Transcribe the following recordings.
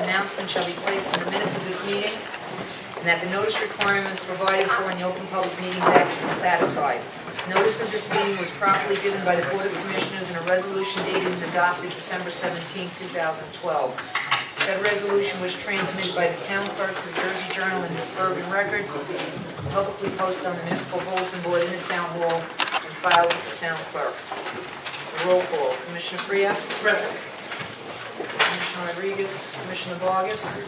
Announcement shall be placed in the minutes of this meeting, and that the notice requirements provided for in the Open Public Meetings Act have been satisfied. Notice of this meeting was properly given by the Board of Commissioners in a resolution dated and adopted December 17, 2012. Said resolution was transmitted by the town clerk to the Jersey Journal and the Urban Record, publicly posted on the municipal bulletin board in the town hall, and filed with the town clerk. Roll call. Commissioner Frias? Present. Commissioner Rodriguez, Commissioner Vargas,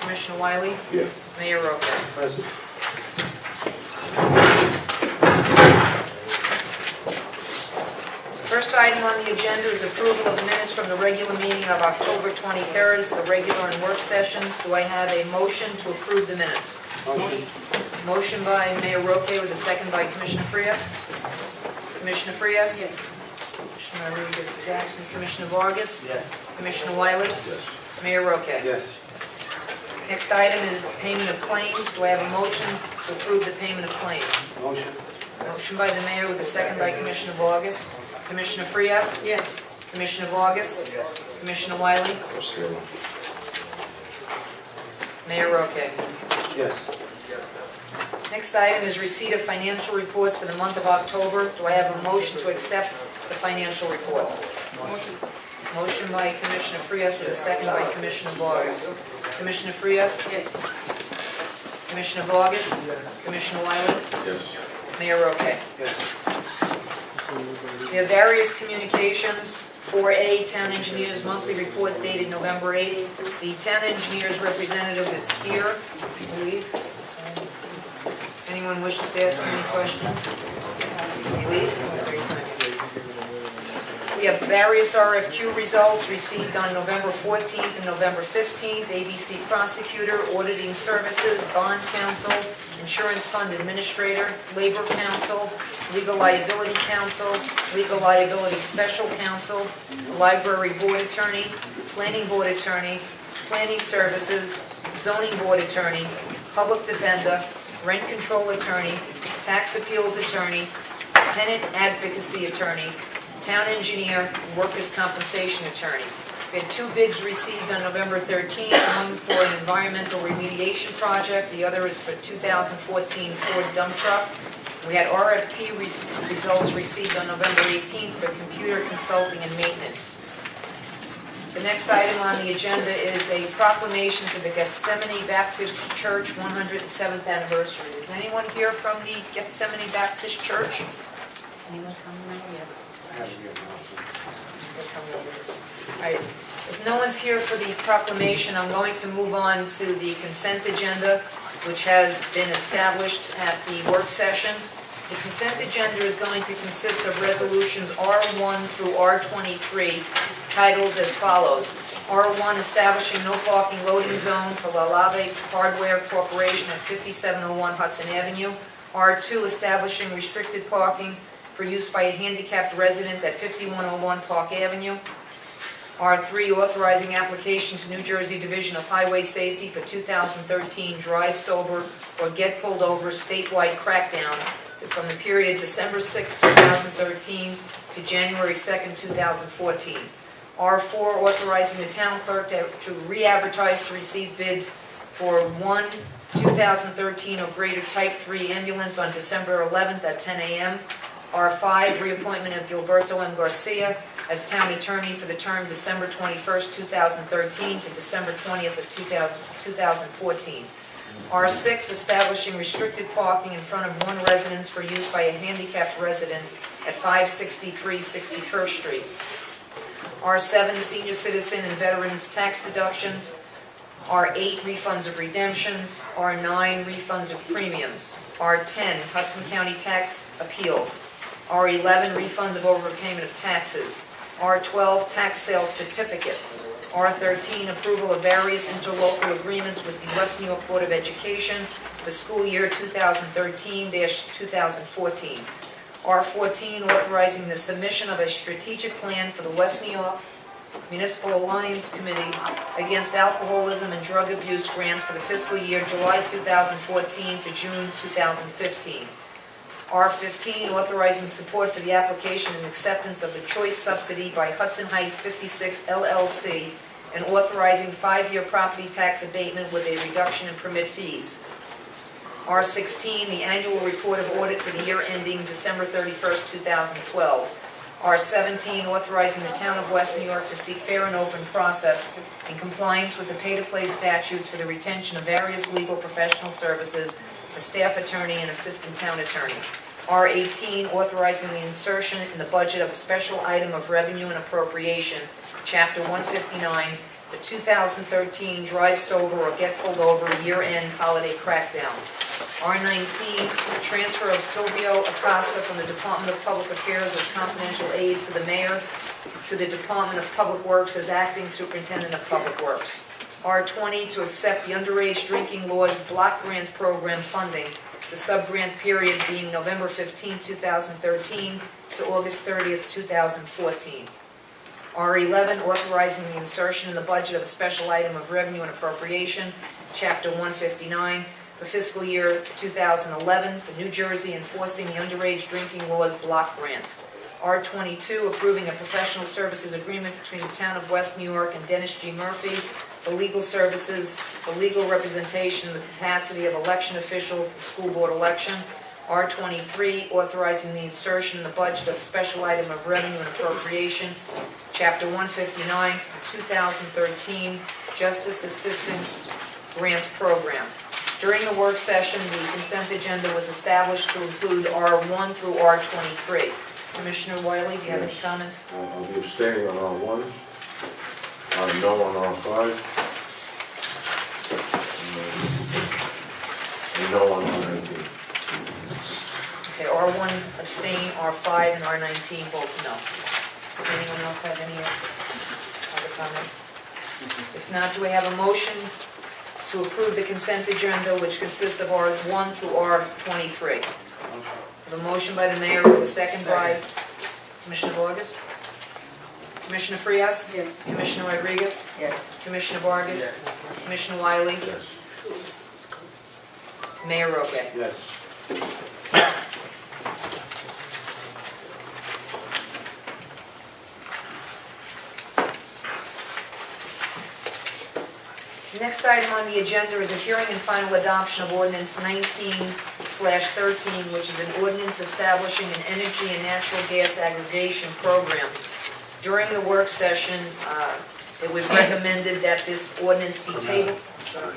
Commissioner Wiley, Yes. Mayor Roque. Present. First item on the agenda is approval of the minutes from the regular meeting of October 23rd. It's the regular and work sessions. Do I have a motion to approve the minutes? Motion. Motion by Mayor Roque with a second by Commissioner Frias. Commissioner Frias? Yes. Commissioner Rodriguez is absent. Commissioner Vargas? Yes. Commissioner Wiley? Yes. Mayor Roque. Yes. Next item is payment of claims. Do I have a motion to approve the payment of claims? Motion. Motion by the mayor with a second by Commissioner Vargas. Commissioner Frias? Yes. Commissioner Vargas? Yes. Commissioner Wiley? Mayor Roque. Yes. Next item is receipt of financial reports for the month of October. Do I have a motion to accept the financial reports? Motion. Motion by Commissioner Frias with a second by Commissioner Vargas. Commissioner Frias? Yes. Commissioner Vargas? Yes. Commissioner Wiley? Yes. Mayor Roque. Yes. We have various communications. 4A, Town Engineers Monthly Report dated November 8th. The Town Engineers representative is here, I believe. Anyone wishes to ask any questions? You leave? We have various RFQ results received on November 14th and November 15th. ABC Prosecutor, Auditing Services, Bond Counsel, Insurance Fund Administrator, Labor Counsel, Legal Liability Counsel, Legal Liability Special Counsel, Library Board Attorney, Planning Board Attorney, Planning Services, Zoning Board Attorney, Public Defender, Rent Control Attorney, Tax Appeals Attorney, Tenant Advocacy Attorney, Town Engineer, Workers' Compensation Attorney. We had two bids received on November 13th, one for an environmental remediation project, the other is for 2014 Ford dump truck. We had RFP results received on November 18th for computer consulting and maintenance. The next item on the agenda is a proclamation for the Gethsemane Baptist Church 107th anniversary. Is anyone here from the Gethsemane Baptist Church? Anyone coming in yet? Alright, if no one's here for the proclamation, I'm going to move on to the consent agenda, which has been established at the work session. The consent agenda is going to consist of resolutions R1 through R23, titles as follows. R1, establishing no parking loading zone for La Lave Hardware Corporation at 5701 Hudson Avenue. R2, establishing restricted parking for use by a handicapped resident at 5101 Park Avenue. R3, authorizing application to New Jersey Division of Highway Safety for 2013 Drive Sober or Get Pulled Over statewide crackdown from the period December 6, 2013 to January 2, 2014. R4, authorizing the town clerk to re-advertise to receive bids for one 2013 or greater Type 3 ambulance on December 11th at 10 a.m. R5, reappointment of Gilberto M. Garcia as town attorney for the term December 21st, 2013 to December 20th of 2014. R6, establishing restricted parking in front of one residence for use by a handicapped resident at 563 61st Street. R7, senior citizen and veterans tax deductions. R8, refunds of redemptions. R9, refunds of premiums. R10, Hudson County tax appeals. R11, refunds of overpayment of taxes. R12, tax sales certificates. R13, approval of various interlocal agreements with the West New York Board of Education for school year 2013-2014. R14, authorizing the submission of a strategic plan for the West New York Municipal Alliance Committee Against Alcoholism and Drug Abuse grant for the fiscal year July 2014 to June 2015. R15, authorizing support for the application and acceptance of the choice subsidy by Hudson Heights 56 LLC and authorizing 5-year property tax abatement with a reduction in permit fees. R16, the annual report of audit for the year ending December 31st, 2012. R17, authorizing the town of West New York to seek fair and open process in compliance with the pay-to-play statutes for the retention of various legal professional services for staff attorney and assistant town attorney. R18, authorizing the insertion in the budget of a special item of revenue and appropriation, Chapter 159, the 2013 Drive Sober or Get Pulled Over Year-End Holiday Crackdown. R19, transfer of Silvio Acosta from the Department of Public Affairs as confidential aide to the mayor to the Department of Public Works as acting superintendent of Public Works. R20, to accept the underage drinking laws block grant program funding, the sub-grant period being November 15, 2013 to August 30th, 2014. R11, authorizing the insertion in the budget of a special item of revenue and appropriation, Chapter 159, for fiscal year 2011 for New Jersey enforcing the underage drinking laws block grant. R22, approving a professional services agreement between the town of West New York and Dennis G. Murphy for legal services, for legal representation in the capacity of election official for the school board election. R23, authorizing the insertion in the budget of special item of revenue and appropriation, Chapter 159 for the 2013 Justice Assistance Grant Program. During the work session, the consent agenda was established to include R1 through R23. Commissioner Wiley, do you have any comments? I'll be abstaining on R1, no on R5, and no on R19. Okay, R1 abstain, R5 and R19 both no. Does anyone else have any other comments? If not, do we have a motion to approve the consent agenda, which consists of R1 through R23? The motion by the mayor with a second by Commissioner Vargas. Commissioner Frias? Yes. Commissioner Rodriguez? Yes. Commissioner Vargas? Yes. Commissioner Wiley? Yes. Mayor Roque? Yes. The next item on the agenda is a hearing and final adoption of ordinance 19/13, which is an ordinance establishing an energy and natural gas aggregation program. During the work session, it was recommended that this ordinance be tabled.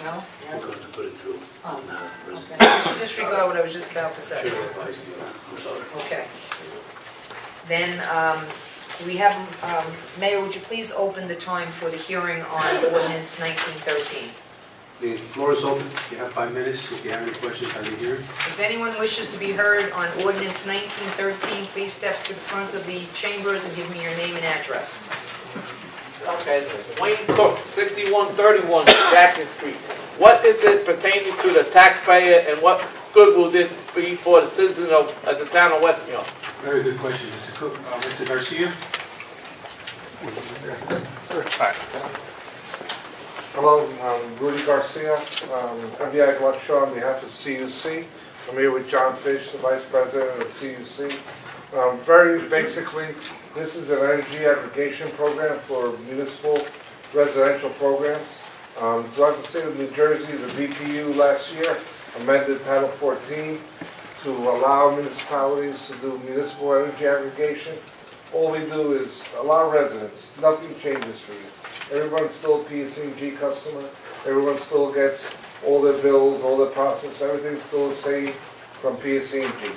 No? We're going to put it through. Oh, Now, okay. Just disregard what I was just about to say. Should have advised you. I'm sorry. Okay. Then, we have, Mayor, would you please open the time for the hearing on ordinance 1913? The floor is open. You have 5 minutes. If you have any questions, have you here. If anyone wishes to be heard on ordinance 1913, please step to the front of the chambers and give me your name and address. Okay, Wayne Cook, 6131 Jackson Street. What is it pertaining to the taxpayer and what good will this be for the citizens of the town of West New York? Very good question, Mr. Cook. Mr. Garcia? Hello, I'm Rudy Garcia. NOV.Long on behalf of CUC. I'm here with John Fish, the Vice President of CUC. Very basically, this is an energy aggregation program for municipal residential programs. Throughout the state of New Jersey, the BPU last year amended Title 14 to allow municipalities to do municipal energy aggregation. All we do is allow residents, nothing changes for you. Everyone's still a PSE&G customer, everyone still gets all their bills, all their process, everything's still the same from PSE&G.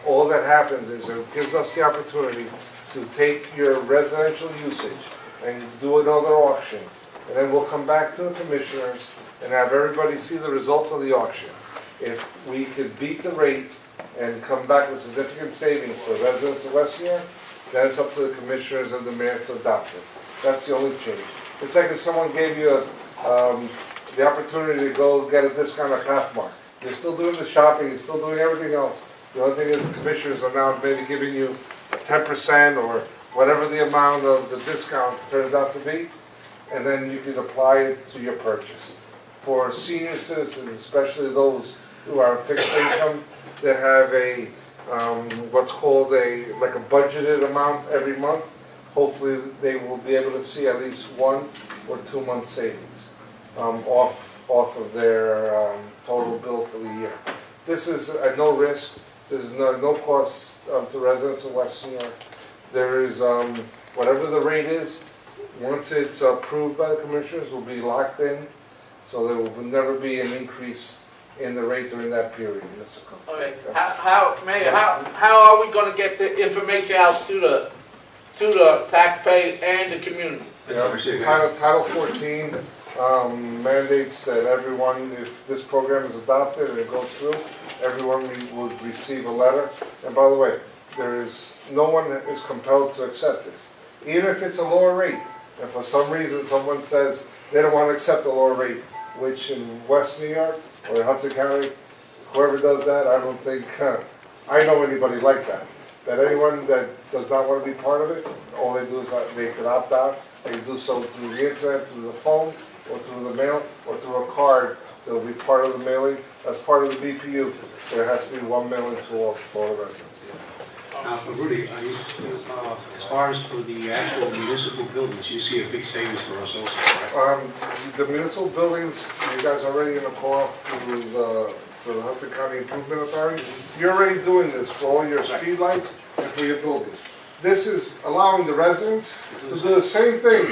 All that happens is it gives us the opportunity to take your residential usage and do another auction. And then we'll come back to the commissioners and have everybody see the results of the auction. If we could beat the rate and come back with significant savings for residents of West New York, then it's up to the commissioners and the mayor to adopt it. That's the only change. It's like if someone gave you the opportunity to go get a discount at Pathmark. You're still doing the shopping, you're still doing everything else. The only thing is the commissioners are now maybe giving you 10% or whatever the amount of the discount turns out to be, and then you can apply it to your purchase. For senior citizens, especially those who are fixed income, that have a what's called a budgeted amount every month, hopefully they will be able to see at least one or 2 months savings off of their total bill for the year. This is at no risk. This is no cost to residents of West New York. There is, whatever the rate is, once it's approved by the commissioners, will be locked in, so there will never be an increase in the rate during that period. Okay, Mayor, how are we gonna get the information out to the taxpayer and the community? Title 14 mandates that everyone, if this program is adopted and it goes through, everyone would receive a letter. And by the way, no one is compelled to accept this. Even if it's a lower rate, and for some reason someone says they don't want to accept a lower rate, which in West New York or in Hudson County, whoever does that, I don't think, I know anybody like that. That anyone that does not want to be part of it, all they do is they could opt out. They do so through the internet, through the phone, or through the mail, or through a card. They'll be part of the mailing. As part of the BPU, there has to be one mailing to all the residents. Rudy, as far as for the actual municipal buildings, you see a big savings for us also, right? The municipal buildings, you guys are already in a call for the Hudson County Improvement Authority. You're already doing this for all your street lights and for your buildings. This is allowing the residents to do the same thing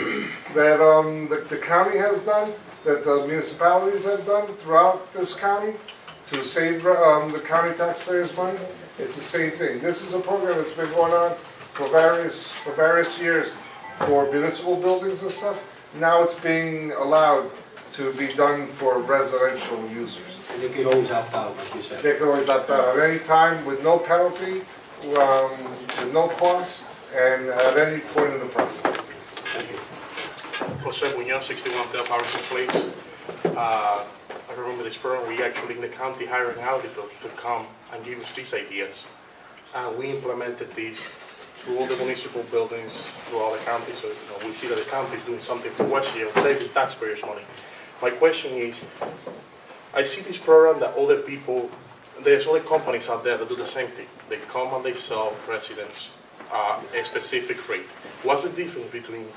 that the county has done, that the municipalities have done throughout this county to save the county taxpayers' money. It's the same thing. This is a program that's been going on for various years for municipal buildings and stuff. Now it's being allowed to be done for residential users. And they can always opt out, like you said. They can always opt out at any time with no penalty, with no cost, and at any point in the process. Thank you. Jose Munoz, 61 Del Harrison Place. I remember this program. We actually in the county hired an auditor to come and give us these ideas. And we implemented these through all the municipal buildings, through all the counties. So we see that the county is doing something for Westfield, saving taxpayers money. My question is, I see this program that other people, there's other companies out there that do the same thing. They come and they sell residents a specific rate. What's the difference between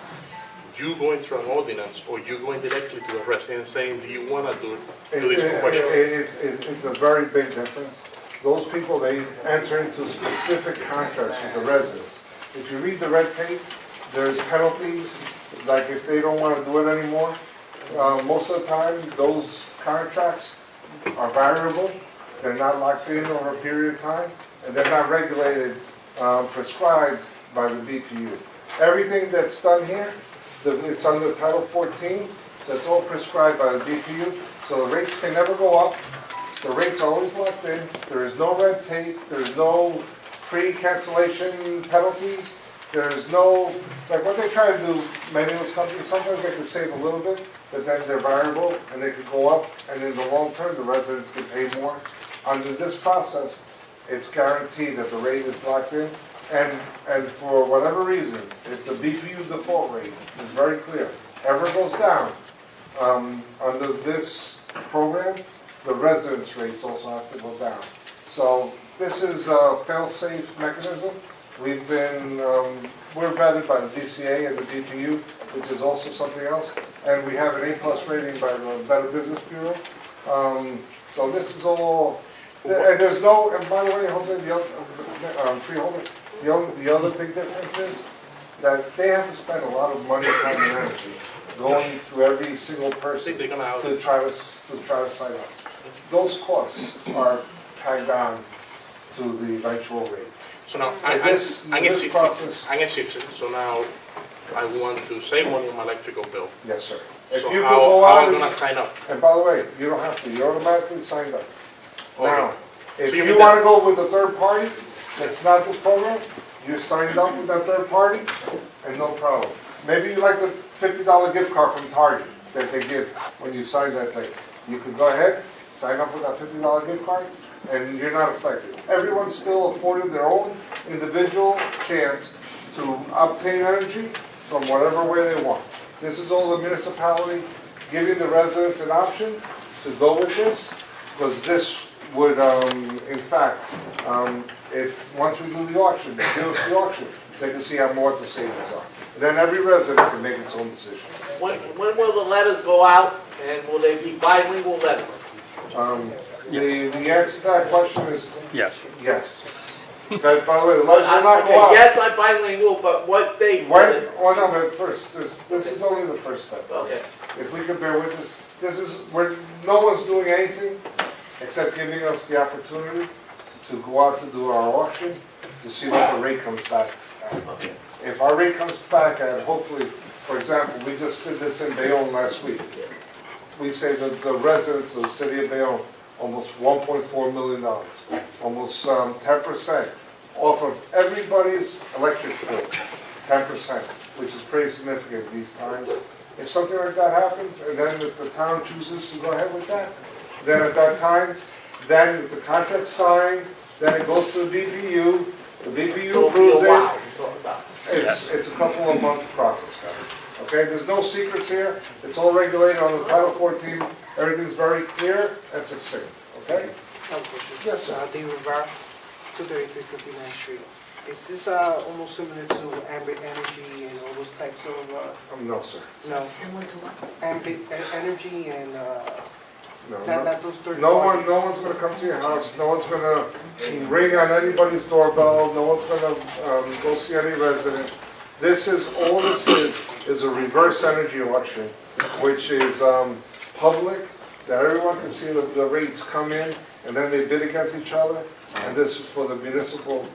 you going through an ordinance or you going directly to a resident saying, do you want to do this question? It's a very big difference. Those people, they enter into specific contracts with the residents. If you read the red tape, there's penalties, like if they don't want to do it anymore. Most of the time, those contracts are variable. They're not locked in over a period of time, and they're not regulated, prescribed by the BPU. Everything that's done here, it's under Title 14, so it's all prescribed by the BPU, so the rates can never go up. The rates are always locked in. There is no red tape. There is no pre-cancellation penalties. There is no, like what they try to do, many of those companies, sometimes they can save a little bit, but then they're variable and they could go up, and in the long term, the residents can pay more. Under this process, it's guaranteed that the rate is locked in, and for whatever reason, if the BPU default rate is very clear, ever goes down, under this program, the residence rates also have to go down. So this is a fail-safe mechanism. We're vetted by the DCA and the BPU, which is also something else, and we have an A+ rating by the Better Business Bureau. So this is all, and there's no, and by the way, Jose, the other, freeholder, the other big difference is that they have to spend a lot of money, time, and energy going to every single person to try to sign up. Those costs are tagged on to the eventual rate. So now, I'm a citizen, so now I want to save money on my electrical bill. Yes, sir. So If you how go out am I going to sign up? and by the way, you don't have to, you're automatically signed up. Okay. Now, if So you you mean want to go with a third party, that's not this program, you're signed up with that third party, and no problem. Maybe you like the $50 gift card from Target that they give when you sign that thing. You could go ahead, sign up with that $50 gift card, and you're not affected. Everyone's still afforded their own individual chance to obtain energy from whatever way they want. This is all the municipality giving the residents an option to go with this, because this would, in fact, if once we do the auction, they give us the auction, they can see how more the savings are. And then every resident can make its own decision. when will the letters go out, and will they be bilingual letters? The answer to that question is Yes. yes. Okay, by the way, the letters will not go Okay, out. yes, I'm bilingual, but what date? will When, it- oh no, but first, this is only the first step. Okay, If we could bear with us, this is, where no one's doing anything except giving us the opportunity to go out to do our auction, to see what the rate comes back at. okay. If our rate comes back at, hopefully, for example, we just did this in Bayonne last week. We saved the residents of the city of Bayonne almost $1.4 million, almost 10% off of everybody's electric bill, 10%, which is pretty significant these times. If something like that happens, and then if the town chooses to go ahead with that, then at that time, then if the contract's signed, then it goes to the BPU, the BPU So it'll be a approves it. while, you talk about. It's a couple of month process, guys. Okay, there's no secrets here. It's all regulated on the Title 14. Everything's very clear and succinct, okay? Yes, sir. David Rivera, 233 59th Street. Is this almost similar to ambient energy and all those types of, No, sir. no, Similar to what? ambient energy and, No, not those third no party? no one's gonna come to your house. No one's gonna ring on anybody's doorbell. No one's gonna go see any resident. All this is a reverse energy auction, which is public, that everyone can see the rates come in, and then they bid against each other. And this is for the municipal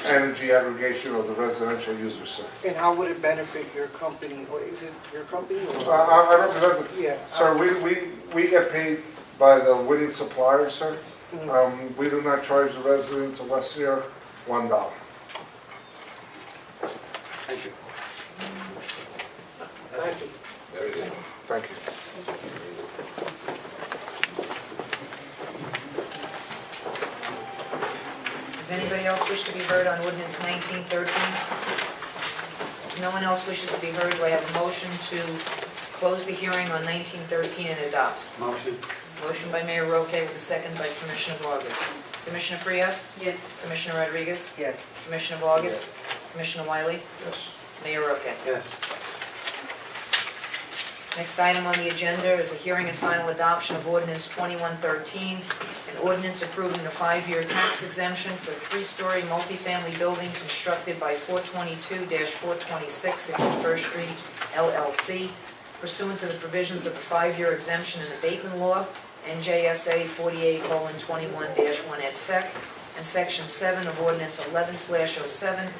energy aggregation of the residential users, sir. And how would it benefit your company, or is it your company or? I represent the Yeah. Sir, we get paid by the winning supplier, sir. We do not charge the residents of West New York $1. Thank you. Thank you. Very good. Thank you. Does anybody else wish to be heard on ordinance 1913? If no one else wishes to be heard, do I have a motion to close the hearing on 1913 and adopt? Motion. Motion by Mayor Roque with a second by Commissioner Vargas. Commissioner Frias? Yes. Commissioner Rodriguez? Yes. Commissioner Vargas? Commissioner Wiley? Yes. Mayor Roque. Yes. Next item on the agenda is a hearing and final adoption of ordinance 2113, an ordinance approving the 5-year tax exemption for a 3-story multifamily building constructed by 422-426 61st Street LLC, pursuant to the provisions of the 5-year exemption and abatement law, NJSA 48:21-1 et sec, and Section 7 of Ordinance 11/07, an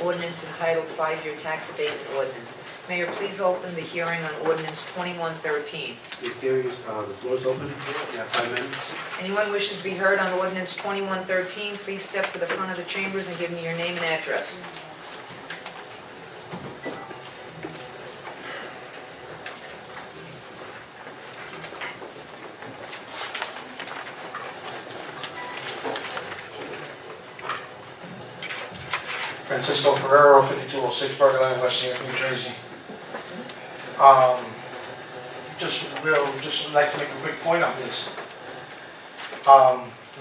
ordinance entitled 5-year tax abatement ordinance. Mayor, please open the hearing on ordinance 2113. The hearing is, the floor is open. You have 5 minutes. Anyone wishes to be heard on ordinance 2113, please step to the front of the chambers and give me your name and address. Francisco Ferrero, 5206 Burger Lane, West New York, New Jersey. Just like to make a quick point on this.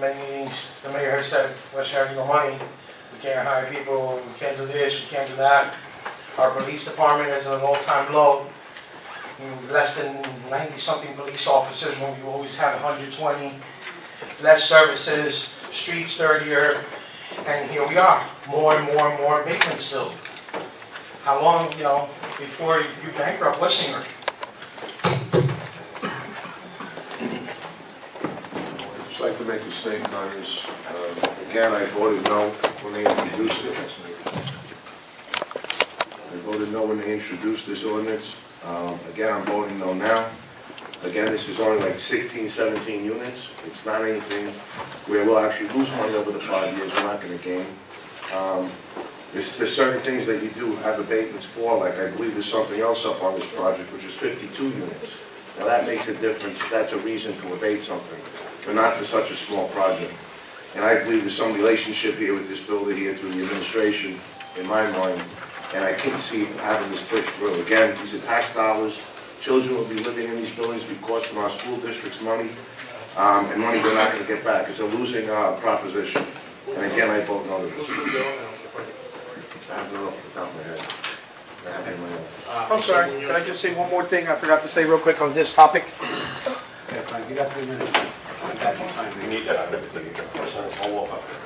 Many meetings, the mayor has said, West New York, no money. We can't hire people, we can't do this, we can't do that. Our police department is at an all-time low. Less than 90-something police officers when we always had 120. Less services, streets dirtier. And here we are, more and more and more abatement still. How long, before you bankrupt West New York? I'd just like to make a statement on this. Again, I voted no when they introduced it. I voted no when they introduced this ordinance. Again, I'm voting no now. Again, this is only like 16, 17 units. It's not anything where we'll actually lose money over the 5 years. We're not going to gain. There's certain things that you do have abatements for, like I believe there's something else up on this project, which is 52 units. Now that makes a difference. That's a reason to abate something, but not for such a small project. And I believe there's some relationship here with this builder here to the administration, in my mind, and I can't see having this pushed through. Again, these are tax dollars. Children will be living in these buildings because from our school district's money, and money they're not going to get back. It's a losing proposition. And again, I vote no to this. I have it off the top of my head. I have it in my office. I'm sorry, can I just say one more thing I forgot to say real quick on this topic? Okay, fine, you got 3 minutes. You got your time. We need that. I'll walk up there.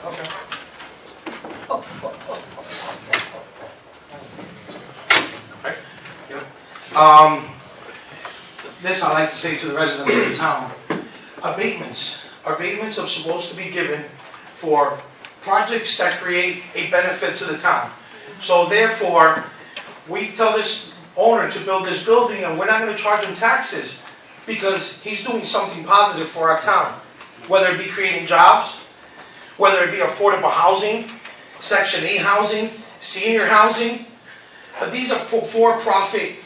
Okay. This I like to say to the residents of the town. Abatements are supposed to be given for projects that create a benefit to the town. So therefore, we tell this owner to build this building and we're not gonna charge him taxes because he's doing something positive for our town. Whether it be creating jobs, whether it be affordable housing, Section 8 housing, senior housing. But these are for-profit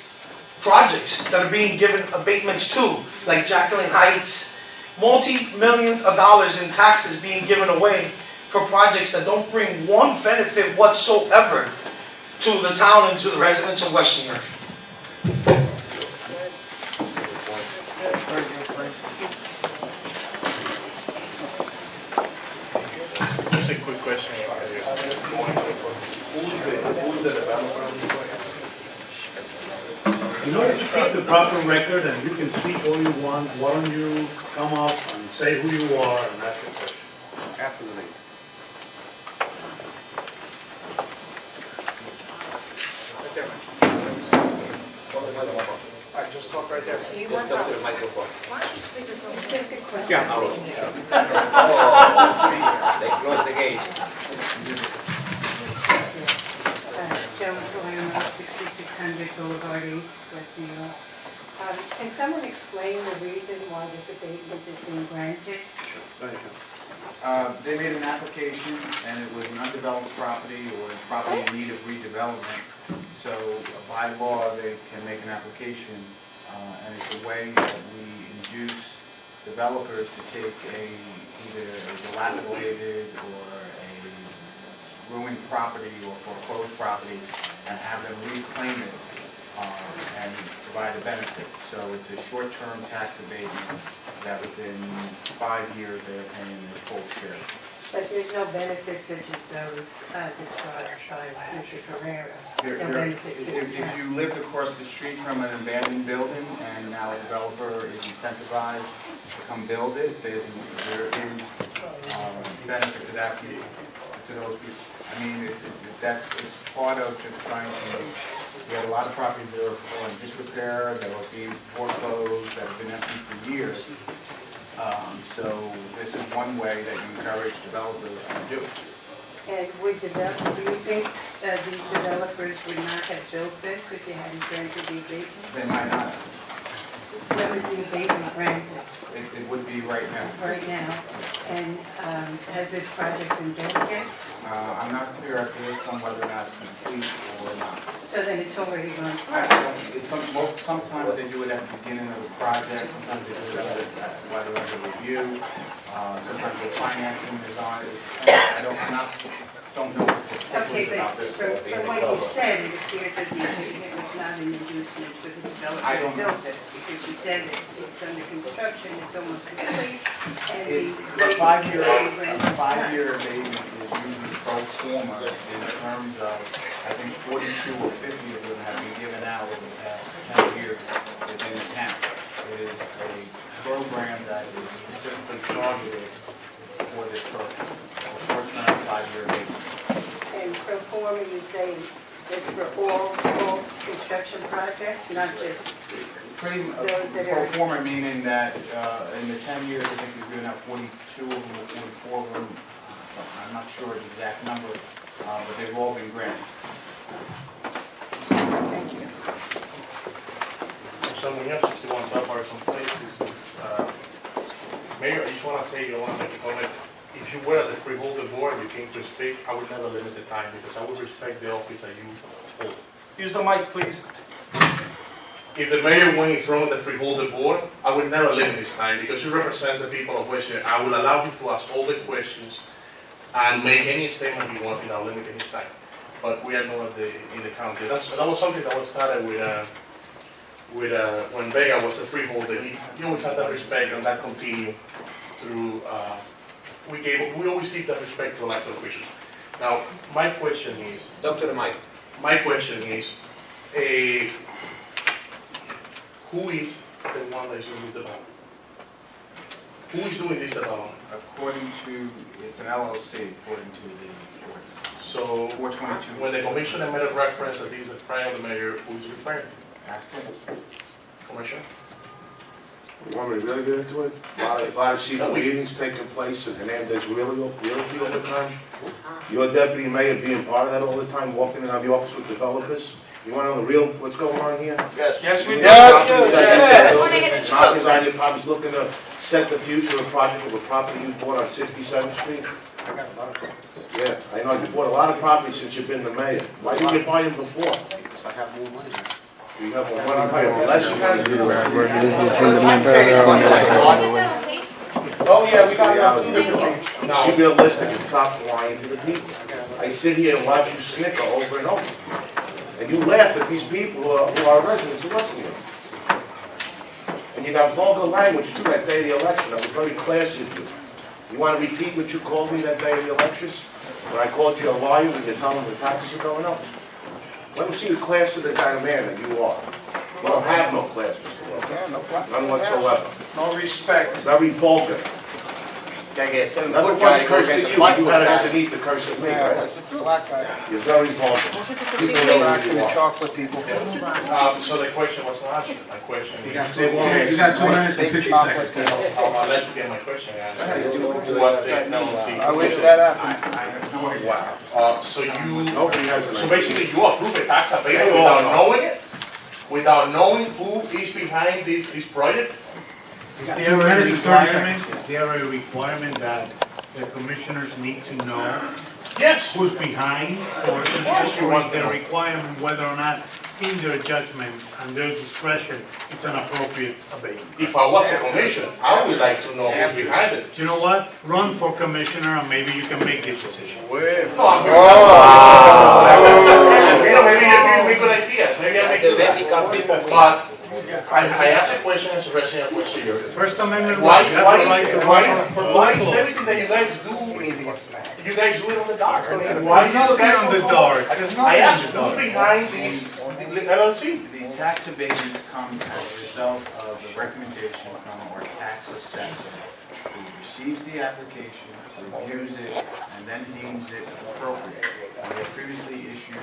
projects that are being given abatements to, like Jacqueline Heights, multi-millions of dollars in taxes being given away for projects that don't bring one benefit whatsoever to the town and to the residents of West New York. Just a quick question. Who's the developer? In order to keep the proper record, and you can speak all you want, why don't you come up and say who you are and ask your question? Absolutely. Alright, just talk right there. You want us? Why don't you speak this over? Yeah. They close the gate. Joan Palermo, 6600 Boulevard East, West New York. Can someone explain the reason why this abatement is being granted? They made an application, and it was an undeveloped property or a property in need of redevelopment. So by law, they can make an application, and it's a way that we induce developers to take either a dilapidated or a ruined property or foreclosed property and have them reclaim it and provide a benefit. So it's a short-term tax abatement that within 5 years they're paying their full share. But there's no benefits such as those described by Mr. Ferreira. No benefit to the If town. you lived across the street from an abandoned building and now a developer is incentivized to come build it, there is benefit to that people, to those people. I mean, it's part of just trying to, we have a lot of properties that are in disrepair, that are being foreclosed, that have been empty for years. So this is one way that you encourage developers to do it. And do you think these developers would not have built this if you hadn't granted the abatement? They might not. When was the abatement granted? It would be right now. Right now. And has this project been built yet? I'm not clear as to this one whether or not it's complete or not. So then it's already gone Sometimes they do it at the beginning of the project, sometimes they do it while they're under review, sometimes the financing is on it. I don't know the Okay, particulars but about this. from what you said, it appears that the abatement was not an inducement for the developer to build this, because you said it's under construction, it's almost complete, and The five-year abatement is usually pro forma in terms of, I think 42 or 50 of them have been given out over the past 10 years within the town. It is a program that is specifically targeted for this purpose, a short-term 5-year abatement. And pro forma, you say it's for all construction projects, not just Pretty those that pro are... forma meaning that in the 10 years, I think we've given out 42 of them or 44 of them. I'm not sure the exact number, but they've all been granted. Thank you. Someone else, 61 South Harrison Place Mayor, I just want to say, I want to make a comment. If you were at the freeholder board and you came to speak, I would never limit the time because I would respect the office that you hold. Use the mic, please. If the mayor went in front of the freeholder board, I would never limit his time because he represents the people of West New York. I would allow him to ask all the questions and make any statement he wants without limiting his time. But we are not in the county. That was something that was started when Vega was a freeholder. He always had that respect, and that continued through. We always give that respect to elected officials. Now, my question is. Up to the mic. My question is, Who is the one that is doing this development? Who is doing this development? According to, it's an LLC, according to the ordinance. So, 422. when the commissioner made a reference that he's a friend of the mayor, who's referring? Ask him. Commissioner? You want me to really get into it? A lot of secret meetings taking place in Hernandez Realty all the time. Your deputy mayor being part of that all the time, walking in the office with developers. You want to know the real, what's going on here? Yes. Yes, we do. Knocking down your problems, looking to set the future of project of a property you bought on 67th Street. I got a lot of problems. Yeah, I know, you bought a lot of property since you've been the mayor. Why didn't you buy them before? Because I have more money now. You have more money, buy them less you want to do. Oh, yeah, we got two different things. Now, be realistic and stop lying to the people. I sit here and watch you snicker over and over. And you laugh at these people who are residents who listen to you. And you got vulgar language too that day of the election. I was very classy of you. You want to repeat what you called me that day of the election? When I called you a liar when you tell them the taxes are going up? Let me see the class of the kind of man that you are. You don't have no class, Mr. Wilson. Yeah, no problem. None whatsoever. No respect. Very vulgar. Gotta get a Another one's cursing you. You had it underneath the curse of me, Yeah, right? it's a black guy. You're very vulgar. People know Black who and you the are. chocolate people. So the question was not answered. My question You is. got 2 minutes and 50 seconds. I'd like to get my question answered. What's the LLC? I wish that happened. I have no idea. So you, Nobody has an so idea. basically you approve a tax abatement without knowing it? Without knowing who is behind this project? Is there a requirement that the commissioners need to know Yes. who's behind, or is there a requirement whether or not in their judgment and their discretion, it's an appropriate abatement? If I was a commissioner, I would like to know who's behind it. Do you know what? Run for commissioner and maybe you can make this decision. No, I'm maybe you give me good ideas, maybe I make good. But I asked a question as a resident of West New York. First Amendment, Why right, you have the right to run for political. is everything that you guys do, you guys do it on the dark? I mean, There's why do you nothing guys on the don't dark. know? There's I nothing asked on the who's dark. behind this LLC? The tax abatements come as a result of the recommendation from our tax assessor, who receives the application, reviews it, and then deems it appropriate. We have previously issued a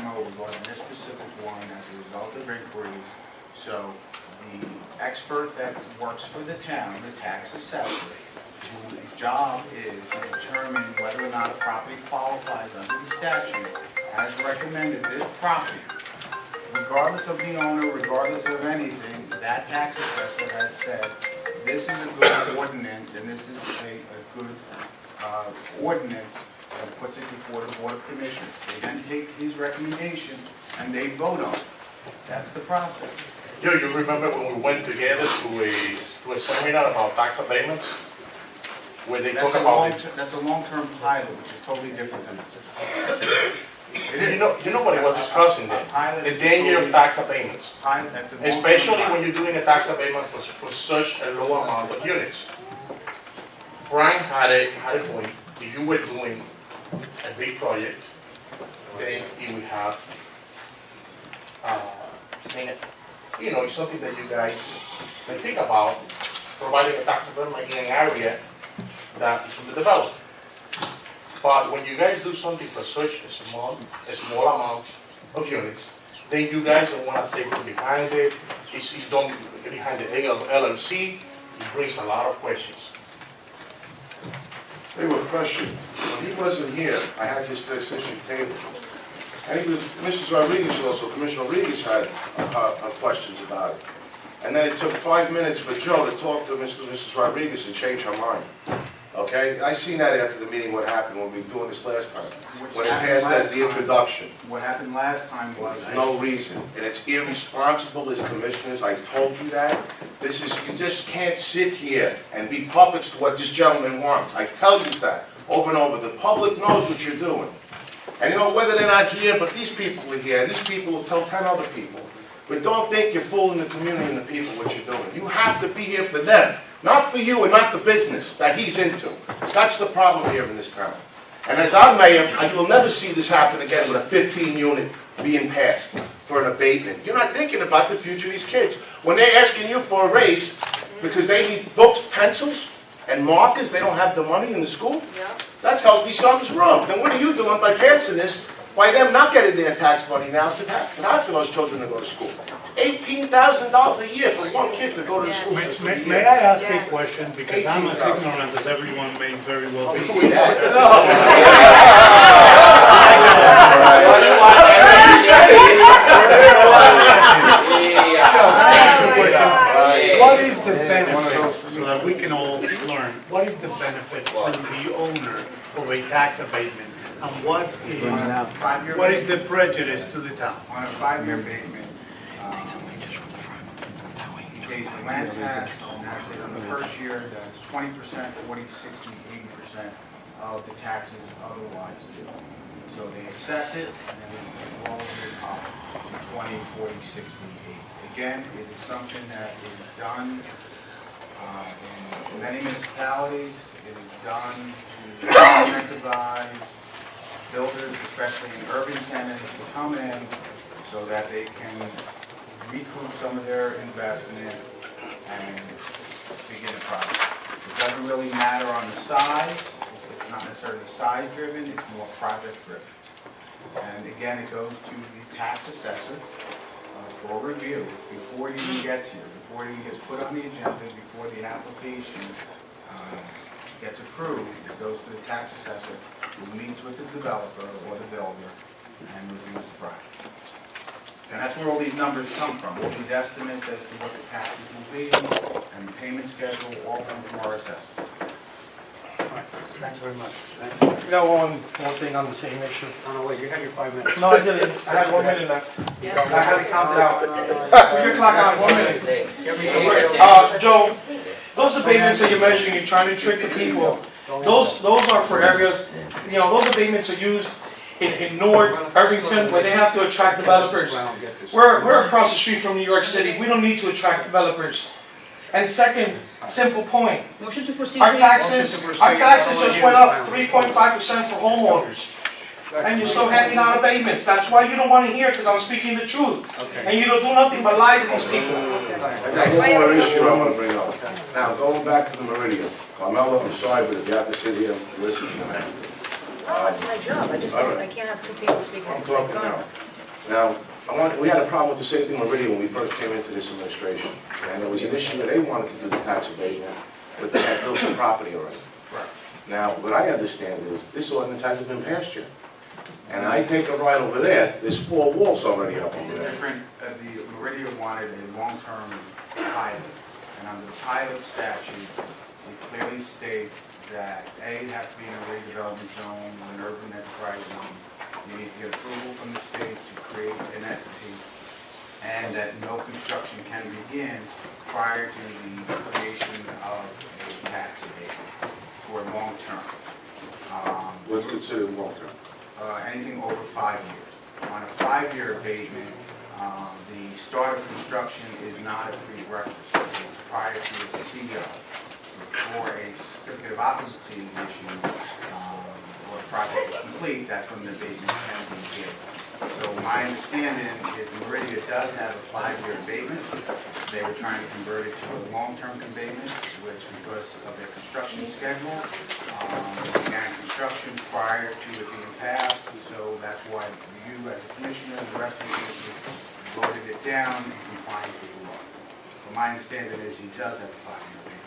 memo regarding this specific one as a result of inquiries. So the expert that works for the town, the tax assessor, whose job is to determine whether or not a property qualifies under the statute, has recommended this property, regardless of the owner, regardless of anything, that tax assessor has said, this is a good ordinance, and this is a good ordinance, and puts it before the Board of Commissioners. They then take his recommendation, and they vote on it. That's the process. You remember when we went together to a seminar about tax abatements? Where they talk about it? That's a long-term pilot, which is totally different than this. You know what it was discussing there? The danger of tax abatements. Pilot, that's a long-term Especially pilot. when you're doing a tax abatement for such a low amount of units. Frank had a point. If you were doing a big project, then you would have, it's something that you guys may think about, providing a tax abatement in an area that is underdeveloped. But when you guys do something for such a small amount of units, then you guys don't want to say who's behind it. It's done behind the LLC. It brings a lot of questions. They were pressured. When he wasn't here, I had this issue tabled. And he was, Mrs. Rodriguez also, Commissioner Rodriguez had questions about it. And then it took 5 minutes for Joe to talk to Mrs. Rodriguez and change her mind. Okay? I seen that after the meeting, what happened when we were doing this last time. When it passed as the introduction. What happened last time was... There's no reason. And it's irresponsible as commissioners, I've told you that. You just can't sit here and be puppets to what this gentleman wants. I tell you that over and over. The public knows what you're doing. And you know, whether they're not here, but these people are here, and these people will tell 10 other people. But don't think you're fooling the community and the people what you're doing. You have to be here for them. Not for you and not the business that he's into. That's the problem here in this town. And as our mayor, you will never see this happen again with a 15-unit being passed for an abatement. You're not thinking about the future of these kids. When they're asking you for a raise because they need books, pencils, and markers, they don't have the money in the school, that tells me something's wrong. Then what are you doing by passing this, by them not getting their tax money now to provide for those children to go to school? It's $18,000 a year for one kid to go to the school system. May I ask a question, because I'm as ignorant as everyone may very well be. What is the benefit, so that we can all learn, what is the benefit to the owner of a tax abatement? And what is the prejudice to the town? On a 5-year abatement, he pays the land tax, and that's it. On the first year, that's 20%, 40, 60, 80% of the taxes otherwise due. So they assess it, and then they roll it up to 20, 40, 60, 80. Again, it is something that is done in many municipalities. It is done to incentivize builders, especially in urban centers, to come in so that they can recoup some of their investment and begin a project. It doesn't really matter on the size. It's not necessarily size driven, it's more project driven. And again, it goes to the tax assessor for review before it even gets here, before it even gets put on the agenda, before the application gets approved. It goes to the tax assessor, who meets with the developer or the builder and reviews the project. And that's where all these numbers come from, all these estimates as to what the taxes will be and the payment schedule all come from our assessor. Thanks very much. You got one more thing on the same issue. Oh, no, wait, you had your 5 minutes. No, I didn't. I had 1 minute left. I had it counted out. Put your clock on 1 minute. Joe, those abatements that you're measuring, you're trying to trick the people. Those are for areas, those abatements are used in Newark, Irvington, where they have to attract developers. We're across the street from New York City. We don't need to attract developers. And second, simple point. Motion to proceed. Our taxes just went up 3.5% for homeowners. And you're still handing out abatements. That's why you don't want to hear, because I'm speaking the truth. And you don't do nothing but lie to these people. I got one more issue I want to bring up. Now, going back to the Meridian. Carmelo, I'm sorry, but if you have to sit here and listen to me. Oh, it's my job, I can't have two people speaking at I'm the same talking time. now. Now, we had a problem with the same thing Meridian when we first came into this administration. And there was an issue that they wanted to do the tax abatement, but they had built the property already. Now, what I understand is, this ordinance hasn't been passed yet. And I take a right over there, there's 4 walls already up over there. The Meridian wanted a long-term pilot, and under the pilot statute, it clearly states that A, it has to be in a redevelopment zone, an urban enterprise zone. You need to get approval from the state to create an entity, and that no construction can begin prior to the creation of a tax abatement for long-term. What's considered long-term? Anything over 5 years. On a 5-year abatement, the start of construction is not a prerequisite. It's prior to a CO or a certificate of occupancy is issued or a project is complete. That's when the abatement can be given. So my understanding is Meridian does have a 5-year abatement. They were trying to convert it to a long-term abatement, which because of their construction schedule, they began construction prior to it being passed. So that's why you as a commissioner and the rest of the commission voted it down in compliance with the law. But my understanding is he does have a 5-year abatement.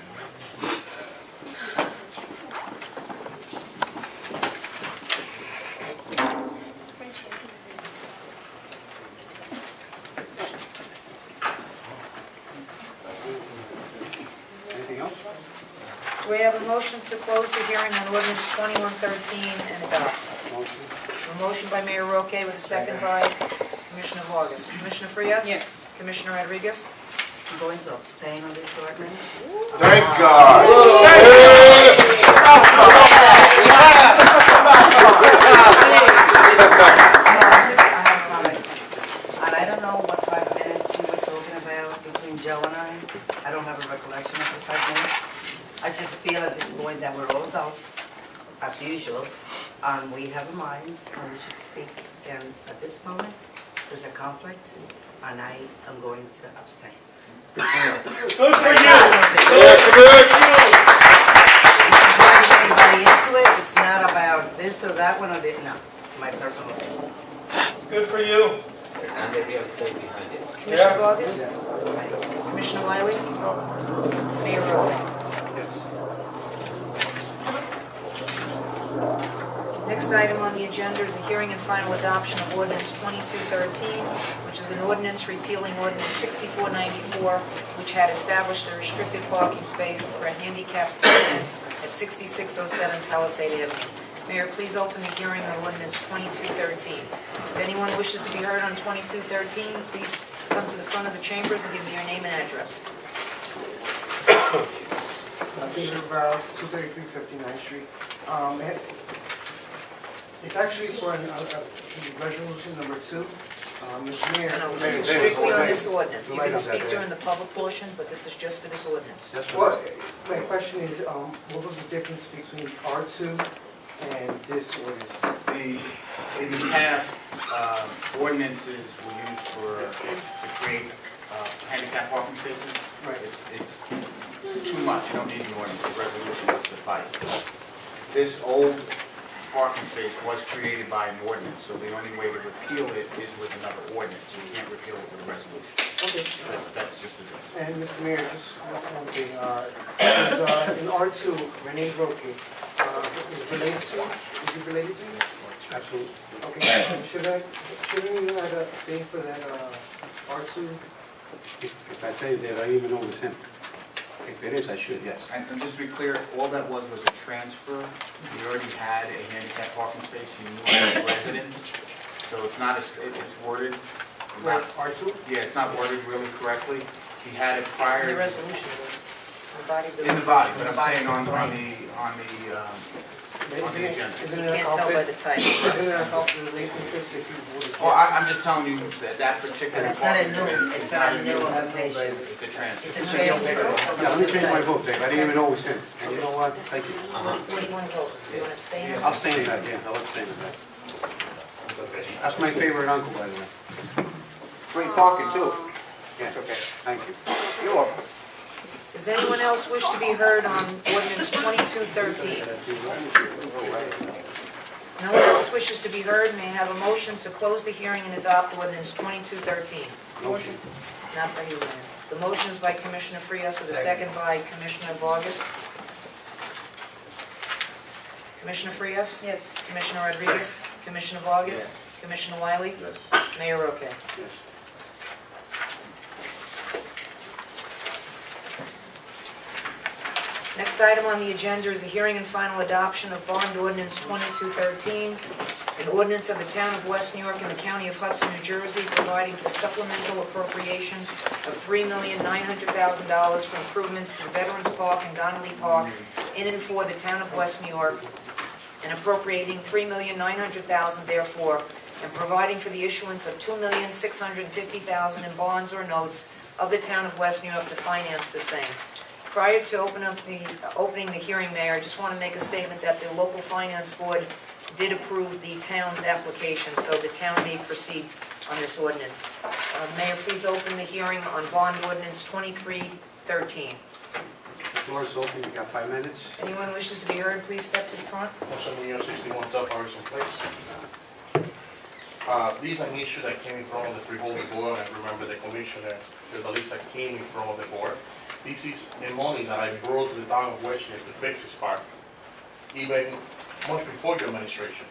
Do we have a motion to close the hearing on ordinance 2113 and adopt? A motion by Mayor Roque with a second by Commissioner Vargas. Commissioner Frias? Yes. Commissioner Rodriguez? I'm going to abstain on this ordinance. Thank God! And I don't know what 5 minutes you were talking about between Joe and I. I don't have a recollection of the 5 minutes. I just feel at this point that we're all adults, as usual, and we have a mind and we should speak. And at this moment, there's a conflict, and I am going to abstain. Good for you. Anybody into it, it's not about this or that one or the, no, my personal opinion. Good for you. And maybe I'll stay behind this. Commissioner Vargas? Commissioner Wiley? Mayor Rowe? Next item on the agenda is a hearing and final adoption of ordinance 2213, which is an ordinance repealing ordinance 6494, which had established a restricted parking space for a handicapped person at 6607 Palisade Avenue. Mayor, please open the hearing on ordinance 2213. If anyone wishes to be heard on 2213, please come to the front of the chambers and give me your name and address. Peter Rivera, 233 59th Street. It's actually for resolution number 2. Mr. Mayor. No, this is strictly on this ordinance. You can speak during the public portion, but this is just for this ordinance. Well, my question is, what was the difference between R2 and this ordinance? In the past, ordinances were used to create handicap parking spaces. Right. It's too much, you don't need an ordinance, the resolution would suffice. This old parking space was created by an ordinance, so the only way to repeal it is with another ordinance. You can't repeal it with a resolution. Okay. That's just the difference. And Mr. Mayor, just one thing, in R2, Renee Roque, is related to you? Is he related to you? Absolutely. Okay, shouldn't you have a thing for that R2? If I tell you that, I even know it's him. If it is, I should, yes. And just to be clear, all that was a transfer. He already had a handicap parking space, he moved as residence, so it's not, it's worded. Right, R2? Yeah, it's not worded really correctly. He had it prior. The resolution was, the body of the In the resolution. body, but I'm body saying on You the agenda. can't tell by the title. Isn't that help the relate interest if you voted yes? Oh, I'm just telling you that particular. But it's not a parking new, space it's is not a a new application. It's a transfer. It's a transfer. Yeah, let me change my vote, Dave. I didn't even know it was him. And you know what? Thank you. What do you want to vote? Do you want to abstain? I'll stay in that, yeah. I'll abstain in that. That's my favorite uncle, by the way. Free parking too. Yeah, Okay. thank you. You're welcome. Does anyone else wish to be heard on ordinance 2213? No one else wishes to be heard. May I have a motion to close the hearing and adopt ordinance 2213? Motion. Not by you, Mayor. The motion is by Commissioner Frias with a second by Commissioner Vargas. Commissioner Frias? Yes. Commissioner Rodriguez? Commissioner Vargas? Commissioner Wiley? Yes. Mayor Roque? Yes. Next item on the agenda is a hearing and final adoption of bond ordinance 2213, an ordinance of the town of West New York and the county of Hudson, New Jersey, providing for supplemental appropriation of $3,900,000 for improvements to the Veterans Park and Donnelly Park in and for the town of West New York, and appropriating $3,900,000 therefore, and providing for the issuance of $2,650,000 in bonds or notes of the town of West New York to finance the same. Prior to opening the hearing, Mayor, I just want to make a statement that the local finance board did approve the town's application, so the town may proceed on this ordinance. Mayor, please open the hearing on bond ordinance 2313. The floor is open. You got 5 minutes. Anyone wishes to be heard, please step to the front. Jose Munoz, 61 Top Harrison Place. This is an issue that came in front of the freeholder board, and I remember the commissioner, the list that came in front of the board. This is the money that I brought to the town of West New York to fix this park, even much before your administration.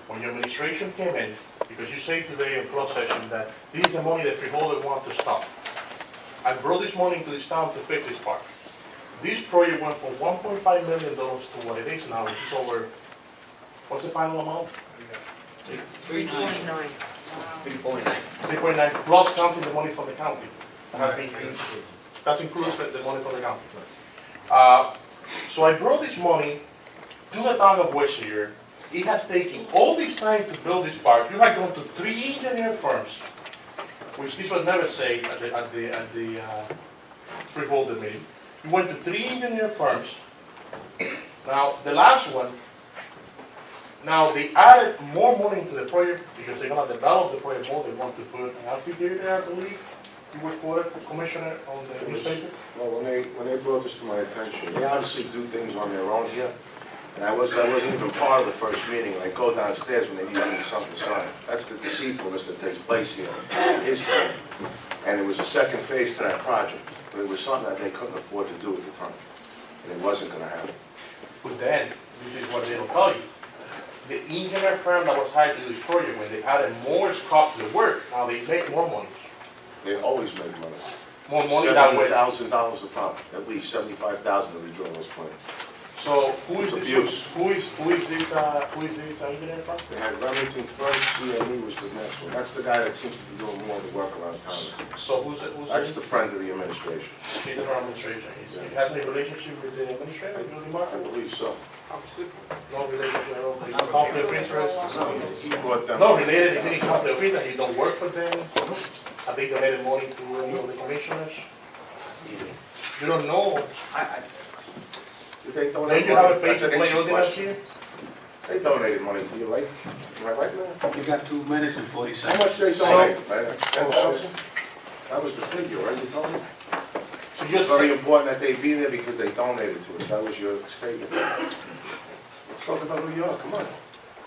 When your administration came in, because you say today in closed session that this is the money the freeholder want to stop. I brought this money into this town to fix this park. This project went from $1.5 million to what it is now, which is over, what's the final amount? 3.9. 3.9, plus counting the money from the county. That's includes the money from the county. So I brought this money to the town of West New York. It has taken all this time to build this park. You have gone to 3 engineer firms, which this was never said at the freeholder meeting. You went to 3 engineer firms. Now the last one Now, they added more money into the project because they're gonna develop the project more. They want to put an amphitheater there, I believe. You were quoted, Commissioner, on the newspaper. Well, when they brought this to my attention, they obviously do things on their own here. And I wasn't even part of the first meeting. I go downstairs when they need something signed. That's the deceitfulness that takes place here, his point. And it was a second phase to that project, but it was something that they couldn't afford to do at the time. And it wasn't gonna happen. But then, this is what they will tell you. The engineer firm that was hired to do this project, when they added more scope to the work, now they make more money. They always make money. More money that way. $70,000 a pop, at least $75,000 to redraw those plans. So who is Abuse. this? Who is this engineer firm? They had Remington first, CME was the next one. That's the guy that seems to be doing more of the work around town. So who's That's the friend of the administration. He's the administration. He has any relationship with the administrator, Julie I Martin? believe so. No relationship at all. He's a conflict of interest. He brought them. No related, any conflict of interest. He don't work for them. I think they donated money to any of the commissioners. You don't know. Did they Then donate you have a money? pay That's to an play issue all the question. year? They donated money to you, right? Am I right, man? You got 2 minutes and 40 How seconds. much they donate, man? 10,000? That was the figure, right? You told me? So It's you're very saying, important that they be there because they donated to it. That was your statement. Let's talk about New York, come on.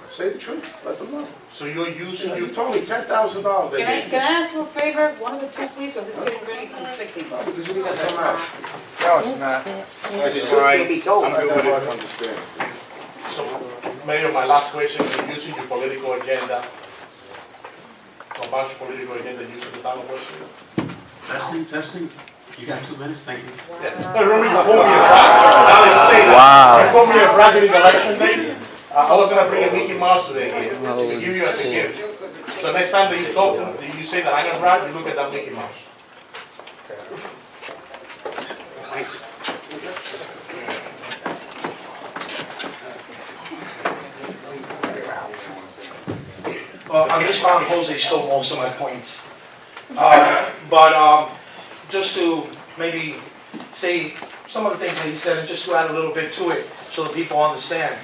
Say the truth, let them know. so you're using, You told me $10,000 they gave. Can I ask you a favor? One of the two, please, or this is getting very conflicting. Because we got to come out. No, it's not. I'm very hard to understand. so Mayor, my last question, you're using your political agenda, a bunch of political agenda using the town of Westfield? Testing. You got 2 minutes, thank you. Yeah. I remember you called me a brat. Now that you say that, you called me a brat during the election day. I was gonna bring a Mickey Mouse today here, to give you as a gift. So next time that you talk, you say that I'm a brat, you look at that Mickey Mouse. Well, on this one, Jose stole most of my points. Just to maybe say some of the things that he said and just to add a little bit to it so that people understand.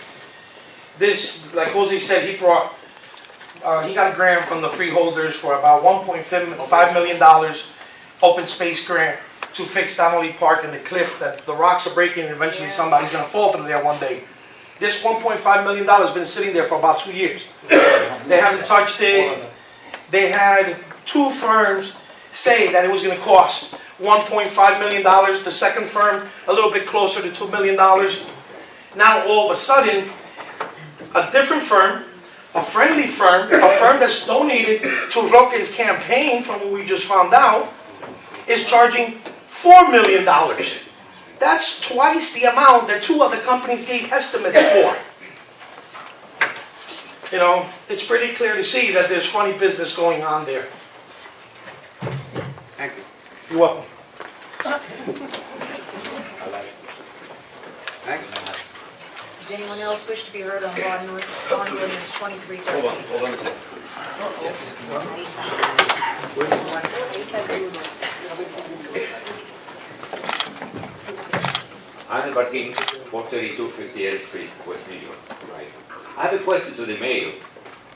This, like Jose said, he got a grant from the freeholders for about $1.5 million open space grant to fix Donnelly Park and the cliff that the rocks are breaking and eventually somebody's gonna fall through there one day. This $1.5 million has been sitting there for about 2 years. They haven't touched it. They had 2 firms say that it was going to cost $1.5 million. The second firm, a little bit closer to $2 million. Now, all of a sudden, a different firm, a friendly firm, a firm that's donated to Roque's campaign, from what we just found out, is charging $4 million. That's twice the amount that 2 other companies gave estimates for. You know, it's pretty clear to see that there's funny business going on there. Thank you. You're welcome. Does anyone else wish to be heard on bond ordinance 2313? Hold on a second, I'm Barkin, 432 58th Street, West New York. Right. I have a question to the mayor.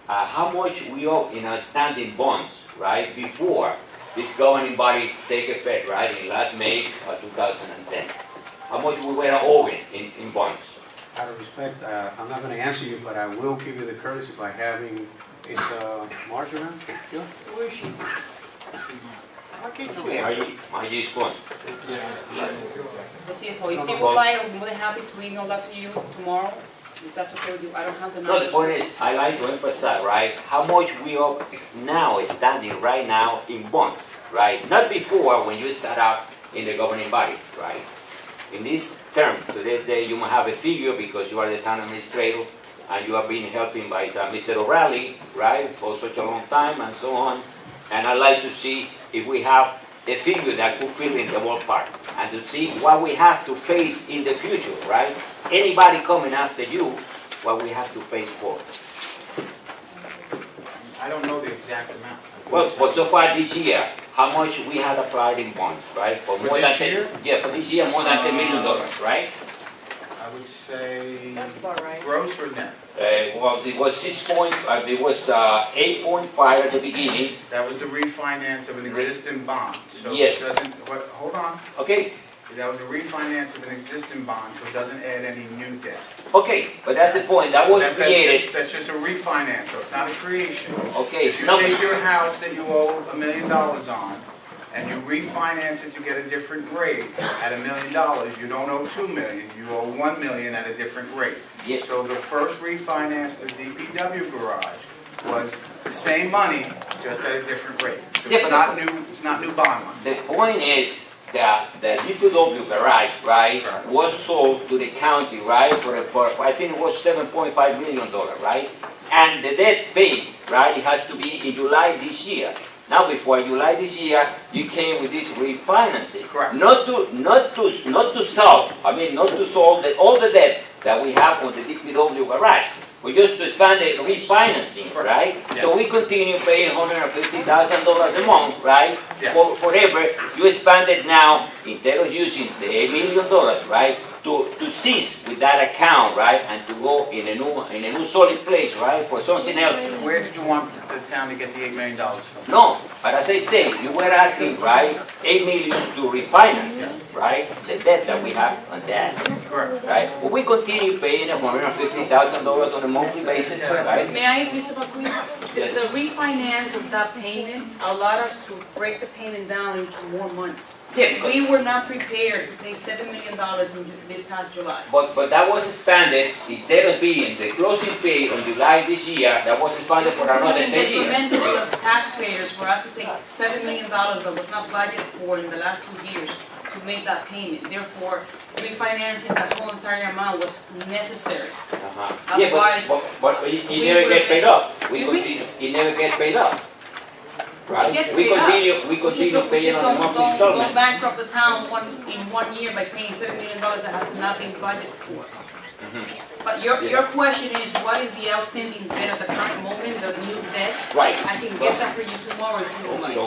How much we owe in outstanding bonds, right, before this governing body take effect, right, in last May of 2010? How much we were owing in bonds? Out of respect, I'm not going to answer you, but I will give you the courtesy by having, is Marge around? Yeah. Where is she? My The spot. CFO, if you would like, I'm more than happy to email that to you tomorrow, if that's okay with you. I don't have the No, number. the point is, I like to emphasize, right, how much we owe now, standing right now in bonds, right? Not before, when you start out in the governing body, right? In this term, to this day, you might have a figure because you are the town administrator and you have been helping by Mr. O'Reilly, right, for such a long time and so on. And I'd like to see if we have a figure that could fill in the ballpark and to see what we have to face in the future, right? Anybody coming after you, what we have to face for. I don't know the exact amount. Well, but so far this year, how much we had applied in bonds, right? For more this than year? Yeah, for this year, more than $10 million, right? I would say That's about right. gross or net? Well, it was 8.5 at the beginning. That was the refinance of an existing bond, so it Yes. doesn't, hold on. Okay, That was a refinance of an existing bond, so it doesn't add any new debt. okay, but that's the point. That was created. That's just a refinance, so it's not a creation. Okay, If you no, take your house that you owe $1 million on, and you refinance it to get a different rate at $1 million, you don't owe $2 million, you owe $1 million at a different rate. Yes. So the first refinance, the DPW garage, was the same money, just at a different rate. So Yeah, it's not new bond money. the point is that the DPW garage, right, was sold to the county, right, for I think it was $7.5 million, right? And the debt paid, right, it has to be in July this year. Now, before July this year, you came with this refinancing. Correct. Not to solve all the debt that we have on the DPW garage. We just to expand the refinancing, right? Yes. So we continue paying $150,000 a month, right? Yes. Forever. You expanded now, instead of using the $8 million, right? To cease with that account, right? And to go in a new solid place, right? For something else. Where did you want the town to get the $8 million from? No, but as I say, you were asking, right, $8 million to refinance, right? The debt that we have on that, Correct. right? But we continue paying $150,000 on a monthly basis, right? May I, Mr. Bakuya? Yes. The refinance of that payment allowed us to break the payment down into more months. Yeah, because- We were not prepared to pay $7 million in this past July. But that was expanded, instead of being the closing pay on July this year, that was expanded for another 10 years. Detrimental to the taxpayers for us to take $7 million that was not budgeted for in the last 2 years to make that payment. Therefore, refinancing that whole entire amount was necessary. Uh-huh. Yeah, Otherwise, but it we never would've get paid up. We Excuse me? continue, it never get paid up. Right? It gets We paid up. continue paying on a monthly Don't installment. bankrupt the town in 1 year by paying $7 million that has not been budgeted for. But your question is, what is the outstanding debt at the current moment, the new debt? Right. I can get that for you tomorrow if you don't mind.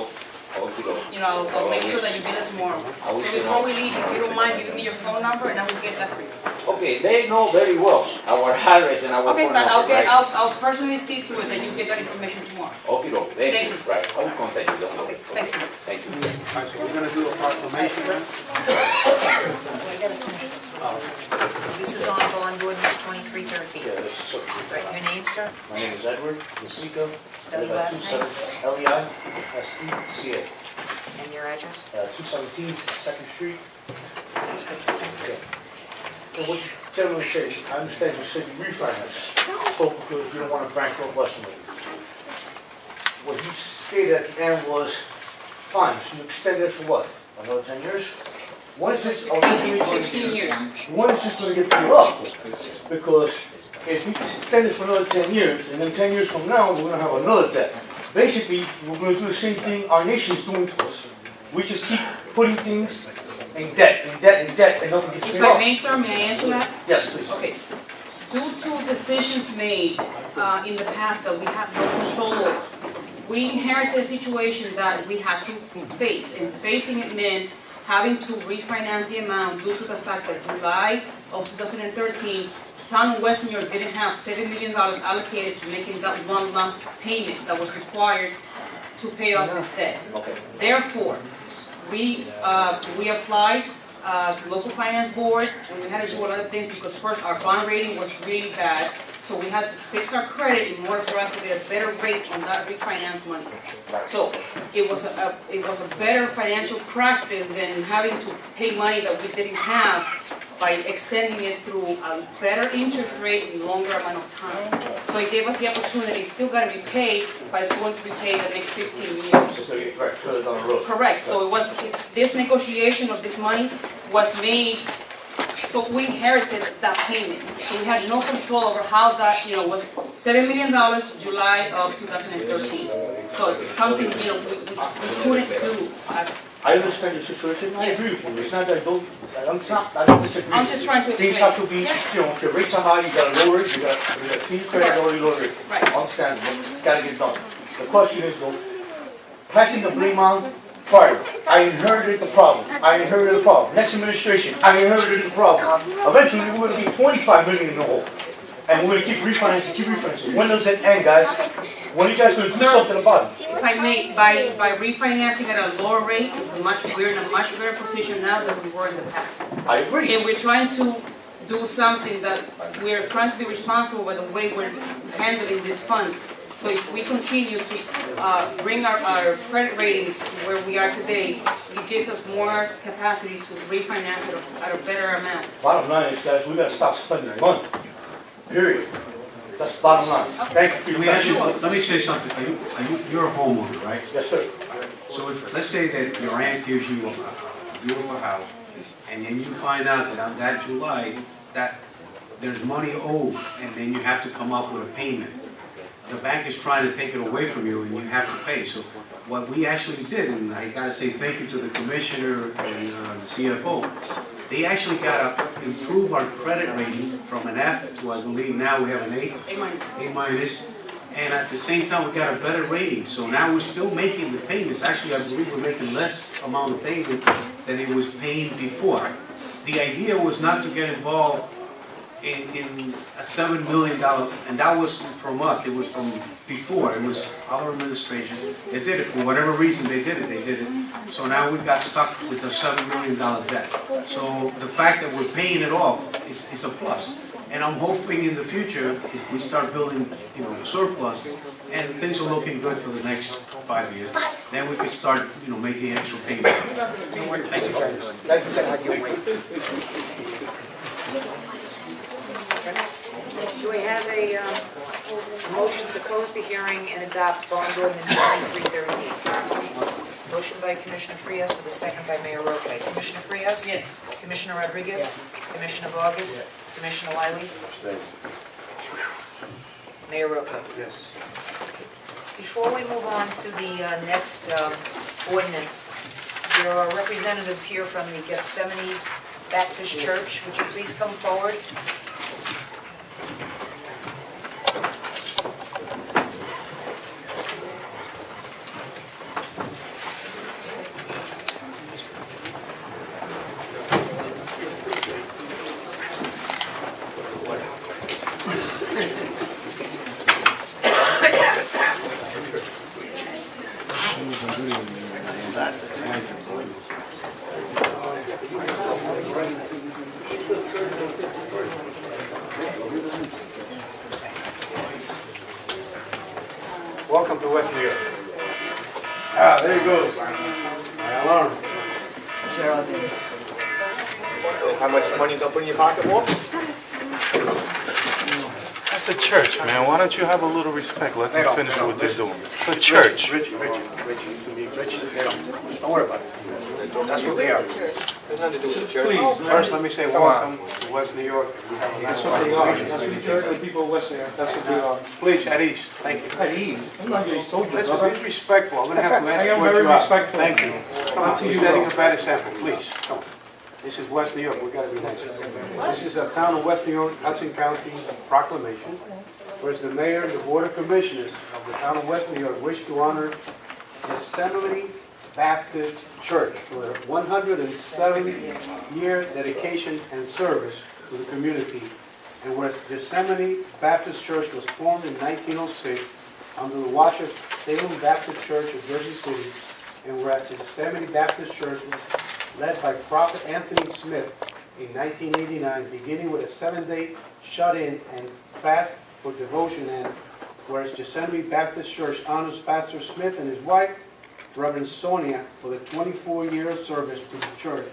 You know, I'll make sure that you get it tomorrow. So before we leave, if you don't mind, give me your phone number and I will get that for you. Okay, they know very well our address and our Okay, phone but number, right? I'll personally see to it that you get that information tomorrow. Okay, thank Thank you. you. Right, I will contact you, don't worry. Okay, thank you. Thank you. All right, so we're gonna do a proclamation now. This is on bond ordinance 2313. Right, your name, sir? My name is Edward Masico. Spell your last name. Leiseca. And your address? 217 2nd Street. That's good. So what the gentleman said, I understand you said you refinance, so because you don't want to bankrupt Westwood. What he stated at the end was, fine, so you extended it for what? Another 10 years? When is this? 15 years. When is this going to get paid off? Because if we extend it for another 10 years, and then 10 years from now, we're going to have another debt. Basically, we're going to do the same thing our nation is doing to us. We just keep putting things in debt, and nothing gets If paid I off. may, sir, may I answer that? Yes, please. Okay. Due to decisions made in the past that we have no control over, we inherited a situation that we had to face, and facing it meant having to refinance the amount due to the fact that July of 2013, town of West New York didn't have $7 million allocated to making that one lump payment that was required to pay off this debt. Therefore, we applied to local finance board, and we had to do a lot of things because first our bond rating was really bad, so we had to fix our credit in order for us to get a better rate on that refinance money. So it was a better financial practice than having to pay money that we didn't have by extending it through a better interest rate in longer amount of time. So it gave us the opportunity, it's still gonna be paid, but it's going to be paid the next 15 years. It's going to get further down the road. Correct, so this negotiation of this money was made, so we inherited that payment. So we had no control over how that, was $7 million July of 2013. So it's something, we couldn't do as. I understand your situation, I Yes. agree with you, it's not that I don't disagree. I'm just trying to explain. Things have to be, Yeah. if your rates are high, you gotta lower it, you gotta fee credit, Right. already lower it. Right. Understandable, it's gotta get done. The question is though, passing the blame on, fire, I inherited the problem, Next administration, I inherited the problem. Eventually, we're gonna be 25 million in the hole. And we're gonna keep refinancing. When does it end, guys? When are you guys gonna do something about it? If I may, by refinancing at a lower rate, we're in a much better position now than we were in the past. I agree. And we're trying to do something that we're trying to be responsible by the way we're handling these funds. So if we continue to bring our credit ratings to where we are today, it gives us more capacity to refinance at a better amount. Bottom line is, guys, we gotta stop spending money. Period. That's the bottom line. Thank you for your time. Let me say something. You're a homeowner, right? Yes, sir. So let's say that your aunt gives you a beautiful house, and then you find out that on that July, that there's money owed, and then you have to come up with a payment. The bank is trying to take it away from you, and you have to pay. So what we actually did, and I gotta say thank you to the commissioner and the CFO, they actually gotta improve our credit rating from an F to, I believe now we have an A. A minus. And at the same time, we got a better rating. So now we're still making the payments. Actually, I believe we're making less amount of payment than it was paying before. The idea was not to get involved in a $7 million, and that was from us. It was from before. It was our administration. They did it for whatever reason. They did it. So now we got stuck with a $7 million debt. So the fact that we're paying it off is a plus. And I'm hoping in the future, if we start building, surplus, and things are looking good for the next 5 years, then we could start, making extra payments. Thank you. Do we have a motion to close the hearing and adopt bond ordinance 9313? Motion by Commissioner Frias with a second by Mayor Roque. Commissioner Frias? Yes. Commissioner Rodriguez? Yes. Commissioner Vargas? Yes. Commissioner Wiley? Mayor Roque? Yes. Before we move on to the next ordinance, there are representatives here from the Gethsemane Baptist Church. Would you please come forward? Welcome to West New York. There he goes. My alarm. How much money you gonna put in your pocket, Walt? That's a church, man. Why don't you have a little respect? Let them finish what they're doing. It's a church. Richie used to be Richie. Don't worry about it. That's what they are. There's nothing to do with the church. Please, first let me say welcome to West New York. That's what they are. That's what the church and the people of West New York, that's what they are. Please, at ease. Thank you. At ease. I'm not getting told you, Listen, brother. be respectful. I'm gonna have to I ask am you what very you are. respectful. Thank you. Come on, Until you're you setting are. a bad example, please. Come on. This is West New York. We gotta be nice. This is a town of West New York, Hudson County proclamation, whereas the mayor and the board of commissioners of the town of West New York wish to honor Gethsemane Baptist Church for their 107-year dedication and service to the community. And whereas Gethsemane Baptist Church was formed in 1906 under the watch of Salem Baptist Church of Jersey City, and whereas Gethsemane Baptist Church was led by Prophet Anthony Smith in 1989, beginning with a 7-day shut-in and fast for devotion, and whereas Gethsemane Baptist Church honors Pastor Smith and his wife, Reverend Sonia, for the 24-year service to the church.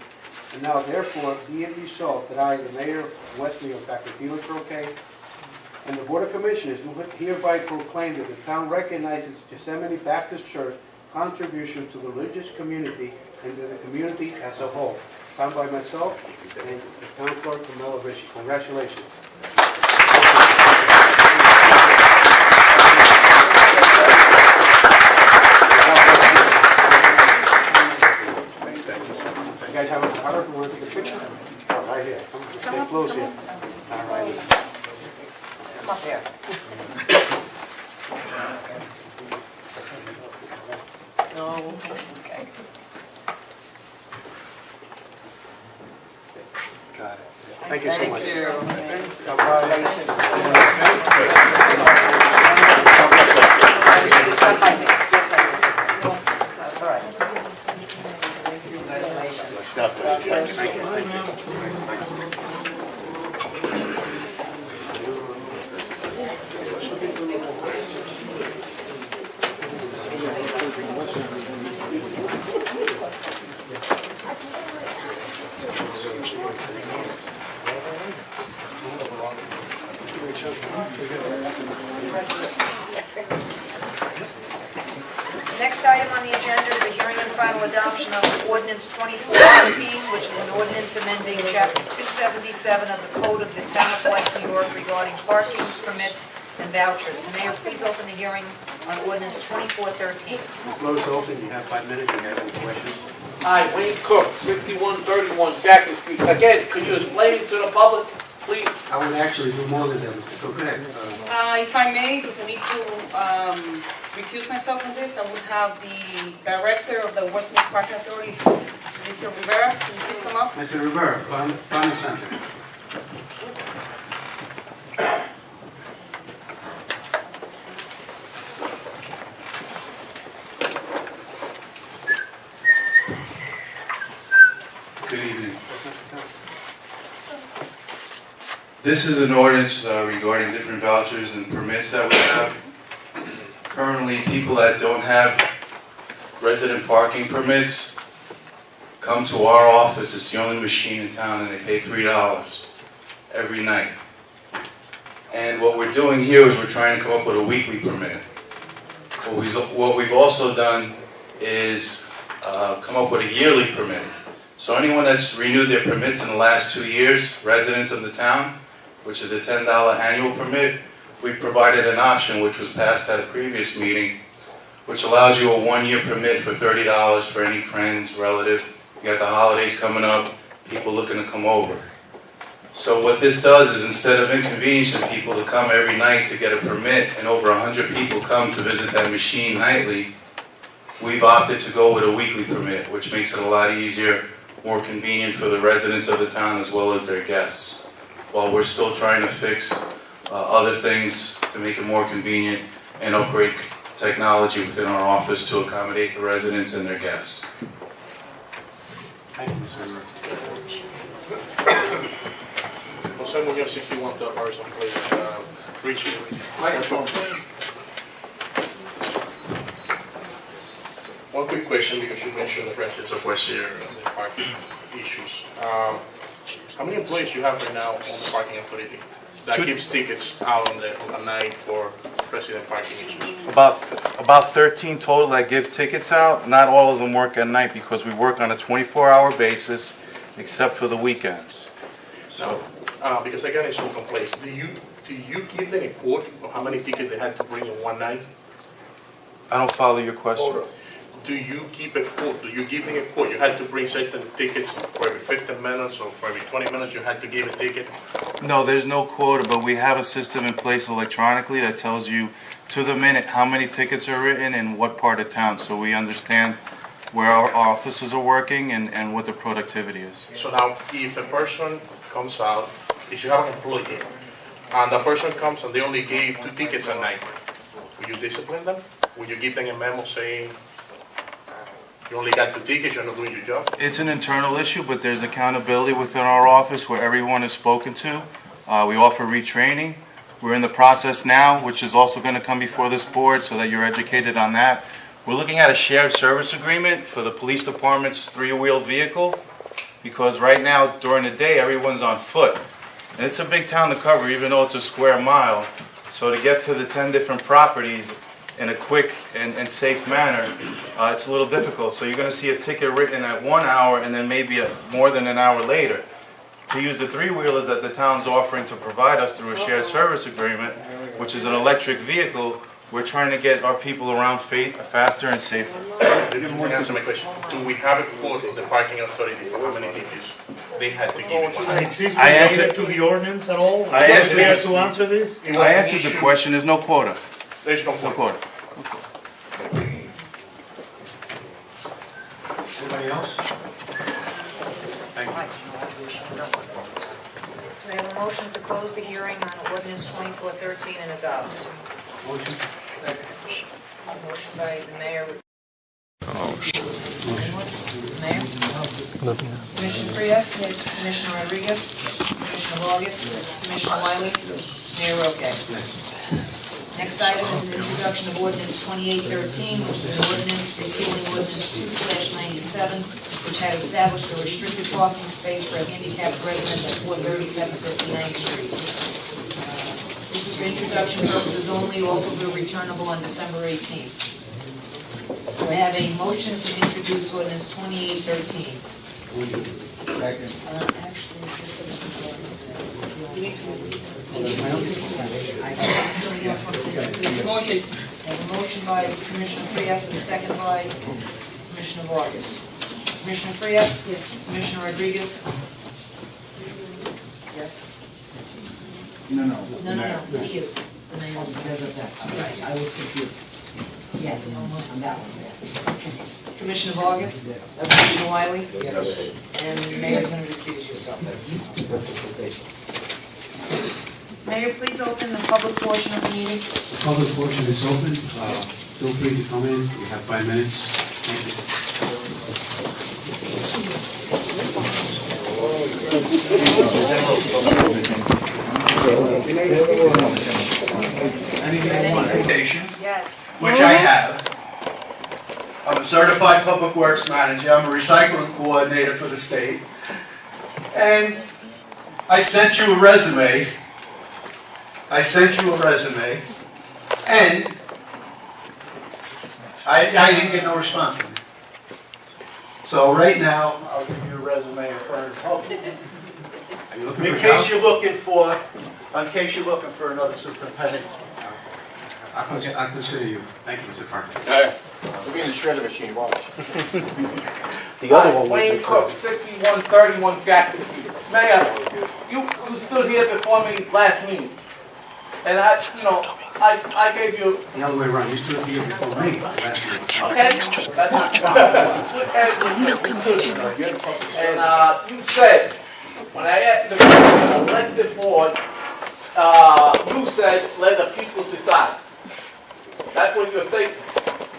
And now, therefore, be it resolved that I, the mayor of West New York, Dr. FidelRoque, and the Board of Commissioners do hereby proclaim that the town recognizes Gethsemane Baptist Church contribution to the religious community and to the community as a whole. Signed by myself and the town clerk, Camilla Ritchie. Congratulations. You guys have a photographer? Want to take a picture? Oh, right here. Come on, stay close here. All right. Come up here. Okay. Got it. Thank you so much. Next item on the agenda is a hearing and final adoption of ordinance 2413, which is an ordinance amending chapter 277 of the Code of the Town of West New York regarding parking permits and vouchers. Mayor, please open the hearing on ordinance 2413. The floor is open, you have 5 minutes, if you have any questions. Hi, Wayne Cook, 6131 Jackson Street. Again, could you explain to the public, please? I would actually do more than that, Mr. Cook. Go ahead. If I may, because I need to recuse myself on this, I would have the director of the West New York Parking Authority, Mr. Rivera, can you please come up? Mr. Rivera, front and center. Good evening. This is an ordinance regarding different vouchers and permits that we have. Currently, people that don't have resident parking permits come to our office. It's the only machine in town, and they pay $3 every night. And what we're doing here is we're trying to come up with a weekly permit. What we've also done is come up with a yearly permit. So anyone that's renewed their permits in the last 2 years, residents of the town, which is a $10 annual permit, we provided an option which was passed at a previous meeting, which allows you a 1-year permit for $30 for any friends, relative. You got the holidays coming up, people looking to come over. So what this does is instead of inconveniencing people to come every night to get a permit and over 100 people come to visit that machine nightly, we've opted to go with a weekly permit, which makes it a lot easier, more convenient for the residents of the town as well as their guests, while we're still trying to fix other things to make it more convenient and upgrade technology within our office to accommodate the residents and their guests. Thank you, Mr. Rivera. Jose Munoz, 61 Harrison Place, Richie. One quick question, because you mentioned the residents of West here and the parking issues. How many employees you have right now on the parking authority that gives tickets out on the night for resident parking issues? About 13 total that give tickets out. Not all of them work at night because we work on a 24-hour basis, except for the weekends. So, because I got in some complaints, do you give them a quote of how many tickets they had to bring in one night? I don't follow your question. Do you keep a quote? Do you give them a quote? You had to bring certain tickets for every 15 minutes or for every 20 minutes you had to give a ticket? No, there's no quota, but we have a system in place electronically that tells you to the minute how many tickets are written in what part of town, so we understand where our offices are working and what the productivity is. So now, if a person comes out, if you have an employee, and the person comes and they only gave 2 tickets a night, will you discipline them? Will you give them a memo saying, you only got 2 tickets, you're not doing your job? It's an internal issue, but there's accountability within our office where everyone is spoken to. We offer retraining. We're in the process now, which is also going to come before this board so that you're educated on that. We're looking at a shared service agreement for the police department's 3-wheeled vehicle, because right now, during the day, everyone's on foot. And it's a big town to cover, even though it's a square mile. So to get to the 10 different properties in a quick and safe manner, it's a little difficult. So you're going to see a ticket written at 1 hour and then maybe more than an hour later. To use the 3-wheelers that the town's offering to provide us through a shared service agreement, which is an electric vehicle, we're trying to get our people around faster and safer. You can answer my question. Do we have a quote of the parking authority for how many tickets they had to give in one night? Is this related to the ordinance at all? I answered Clear to answer this? I answered the question. There's no quota. There's no quota. Anybody else? Thank you. We have a motion to close the hearing on ordinance 2413 and adopt. Motion. Motion by the mayor. Mayor? Commissioner Frias? Commissioner Rodriguez? Commissioner Vargas? Commissioner Wiley? Mayor Roque? Next item is an introduction of ordinance 2813, which is an ordinance repealing ordinance 2/97, which had established a restricted parking space for a handicapped resident at 437 59th Street. This is for introduction purposes only, also be returnable on December 18th. We have a motion to introduce ordinance 2813. Actually, this is... Motion. I have a motion by Commissioner Frias, with a second by Commissioner Vargas. Commissioner Frias? Yes. Commissioner Rodriguez? Yes. No, He is. The name is. because of that. Right, I was confused. Yes, on that one, yes. Commissioner Vargas? Commissioner Wiley? And the mayor's going to recuse yourself. Mayor, please open the public portion of the meeting. The public portion is open. Feel free to come in. You have 5 minutes. Thank Yes. Which I have. I'm a certified public works manager. I'm a recycling coordinator for the state. And I sent you a resume. And I didn't get no response from you. So right now, I'll give you a resume in front of the public. In case you're looking for another superintendent. I consider you. Thank you, Mr. Parker. We'll be in the shredder machine, watch. The other one. Wayne Cook, 6131 Jackson Street. Mayor, you stood here before me last meeting. And I gave you. The other way around. You stood here before me last week. Okay? That's not and you said, when I asked the elected board, you said, let the people decide. That's what you're stating.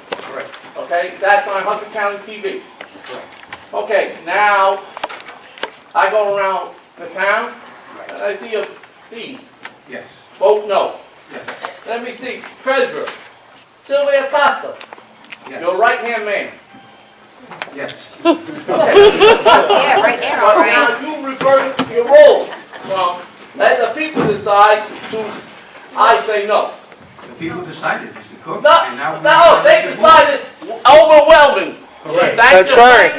Correct. Okay? That's on Hudson County TV. Correct. Okay, now, I go around the town, and I see a thief. Yes. Vote no. Yes. Let me see, treasurer, Sylvia Costa, Yes. your right-hand man. Yes. Yeah, right there, all But right. now you reverse your role from let the people decide to I say no. The people decided, Mr. Cook. No, and now no, they decided overwhelming. Correct. That's right.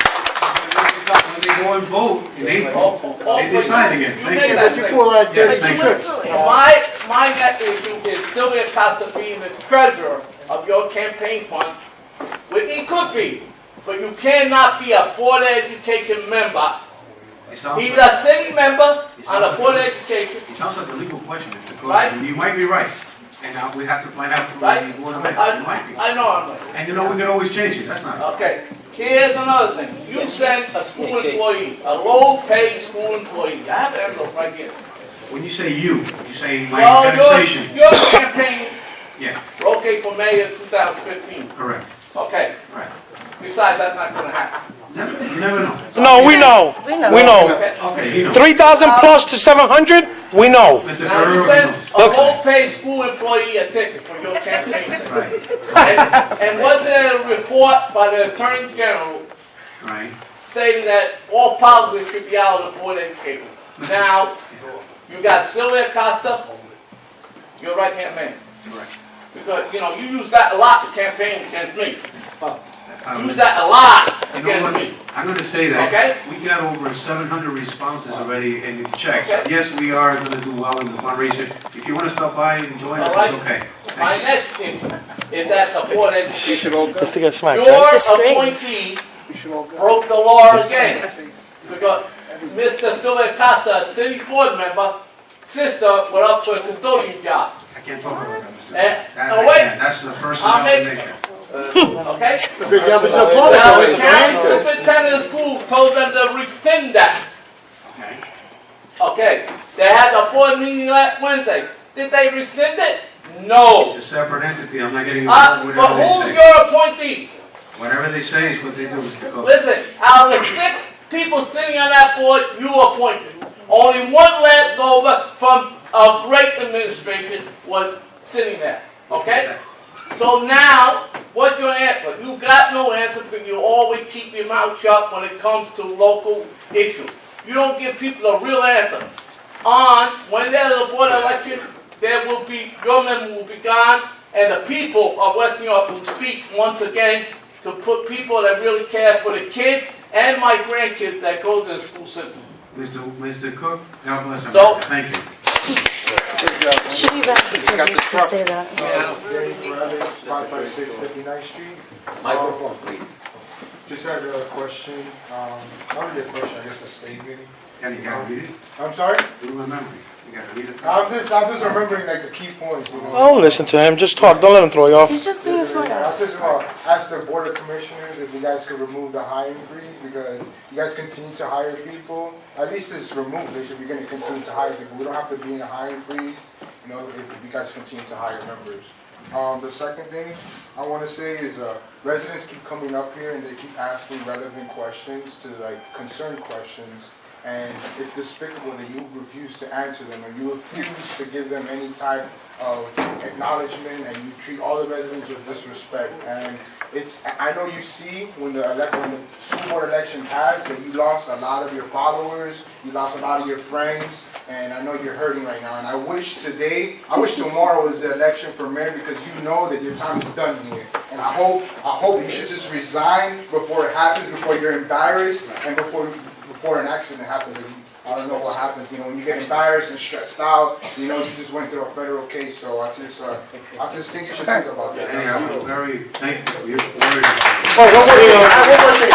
When they go and vote in April, they decide again. You Thank made you. that statement. Yes, thank you. My net issue is Sylvia Costa being the treasurer of your campaign fund, which he could be, but you cannot be a Board of Education member. He's a city member on the Board of Education. It sounds like a legal question, Mr. Cook. Right. And you might be right. And now we have to find out from Right. the Board of Ed. You might be. I know I'm right. And you know we can always change it. That's not. Okay, here's another thing. You send a school employee, a low-paid school employee. I have the envelope right here. When you say you say my Well, organization. your campaign, Yeah, Roque for mayor 2015. correct. Okay. Right. Besides, that's not gonna happen. You never know. No, we know. We know. Okay, you know. 3,000 plus to 700, we know. Mr. Now, you Burrow, send you a Look. low-paid school employee a ticket for your campaign. know. Right, And was there a report by the Attorney General right. stating that all politics should be out of the Board of Education? Now, you got Sylvia Costa, your right-hand man. Correct. Because, you know, you use that a lot to campaign against me. Use that a lot You know against what? me. I'm going to say that Okay. we got over 700 responses already and checked. Okay. Yes, we are going to do well in the fundraiser. If you want to stop by and join us, All right. it's okay. My next thing is that the Board of Education. Just to get smacked. Your appointee broke the law again. Because Mr. Sylvia Costa, a city board member, sister went up for a custodian job. I can't talk about that. Mr. And, I wait, can't. That's the personal I'll make- information. okay? Because Now, the county superintendent of school told them to rescind that. Okay, they had a board meeting last Wednesday. Did they rescind it? No. It's a separate entity, I'm not getting involved with But whatever they who's say. your appointees? Whatever they say is what they do, Mr. Cook. Listen, out of the 6 people sitting on that board, you appointed. Only one left over from a great administration was sitting there, okay? So now, what's your answer? You got no answer because you always keep your mouth shut when it comes to local issues. You don't give people a real answer. When there's a board election, there will be, your member will be gone, and the people of West New York will speak once again to put people that really care for the kids and my grandkids that go to the school system. Mr. Cook, God bless So- America, thank you. Should we back the privilege to say that? Danny Perez, 556 59th Street. Microphone, please. Just had a question, not really a question, I guess a statement. And you gotta read it? I'm sorry? Do my memory. You gotta read it. I'm just remembering like the key points, you know. Don't listen to him, just talk, don't let him throw you off. He's just being smart. I was just gonna ask the Board of Commissioners if you guys could remove the hiring freeze, because you guys continue to hire people. At least it's removed, they said we're gonna continue to hire people. We don't have to be in a hiring freeze, you know, if you guys continue to hire members. The second thing I wanna say is, residents keep coming up here and they keep asking relevant questions to like concerned questions. And it's despicable that you refuse to answer them and you refuse to give them any type of acknowledgement, and you treat all the residents with disrespect. And I know you see when the school board election passed that you lost a lot of your followers, you lost a lot of your friends, and I know you're hurting right now. And I wish tomorrow was the election for mayor, because you know that your time is done here. And I hope that you should just resign before it happens, before you're embarrassed, and before an accident happens. I don't know what happens, you know, when you get embarrassed and stressed out, you know, you just went through a federal case, so I just think you should think about that. Hey, I'm very thankful for your One more thing.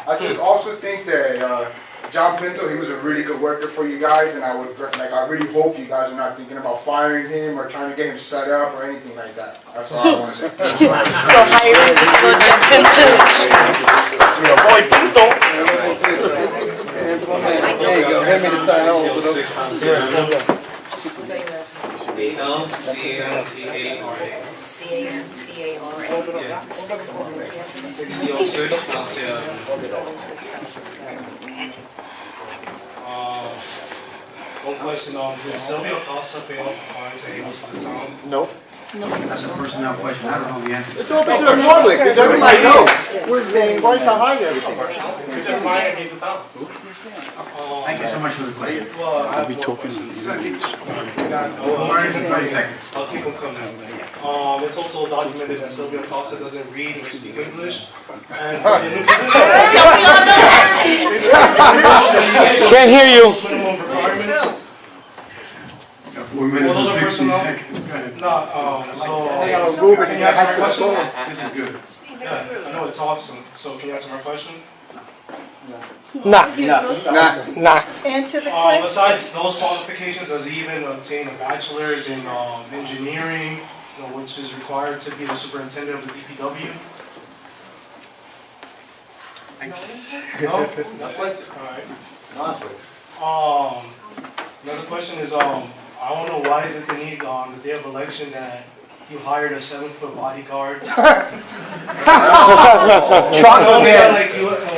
I just also think that John Pinto, he was a really good worker for you guys, and I really hope you guys are not thinking about firing him or trying to get him set up or anything like that. That's all I want to say. Go hire him, go jump him too. Your boy Pinto. There you go, hand me the sign. C-A-N-T-A-R-A. 6006 Francia. One question, did Sylvia Acosta pay off fines and able to this town? Nope. That's a personnel question, I don't know the answer. It's open to the public, because everybody knows. We're being right behind everything. Is it fine and he's the town? Thank you so much for the question. Well, I'll be talking to you. 30 seconds. I'll keep them coming. It's also documented that Sylvia Acosta doesn't read or speak English. And in the position, Can't hear you. minimum requirements. 4 minutes and 60 seconds. Go ahead. So can you answer my question? This is good. Yeah, I know it's awesome. So can you answer my question? Nah. Answer the question. Besides those qualifications, does he even obtain a bachelor's in engineering, which is required to be the superintendent of the DPW? No? Alright. Another question is, I don't know why is it the need on the day of election that you hired a 7-foot bodyguard? Like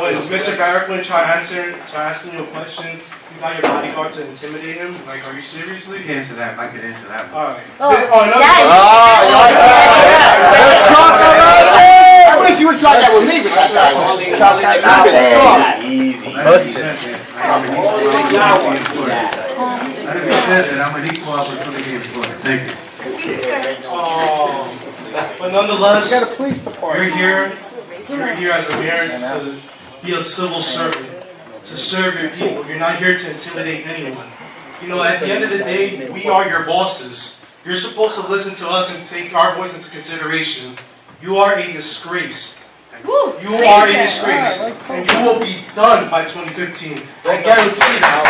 when Mr. Barraquin tried asking you a question, you got your bodyguard to intimidate him? Like, are you seriously? You can answer that, I can answer that. Alright. I wish you would try that with me, but Let it be said that I'm an equal opportunity employer. Thank you. But nonetheless, you're here as a mayor to be a civil servant, to serve your people. You're not here to intimidate anyone. You know, at the end of the day, we are your bosses. You're supposed to listen to us and take our voice into consideration. You are a disgrace. You are a disgrace. And you will be done by 2015. I guarantee that.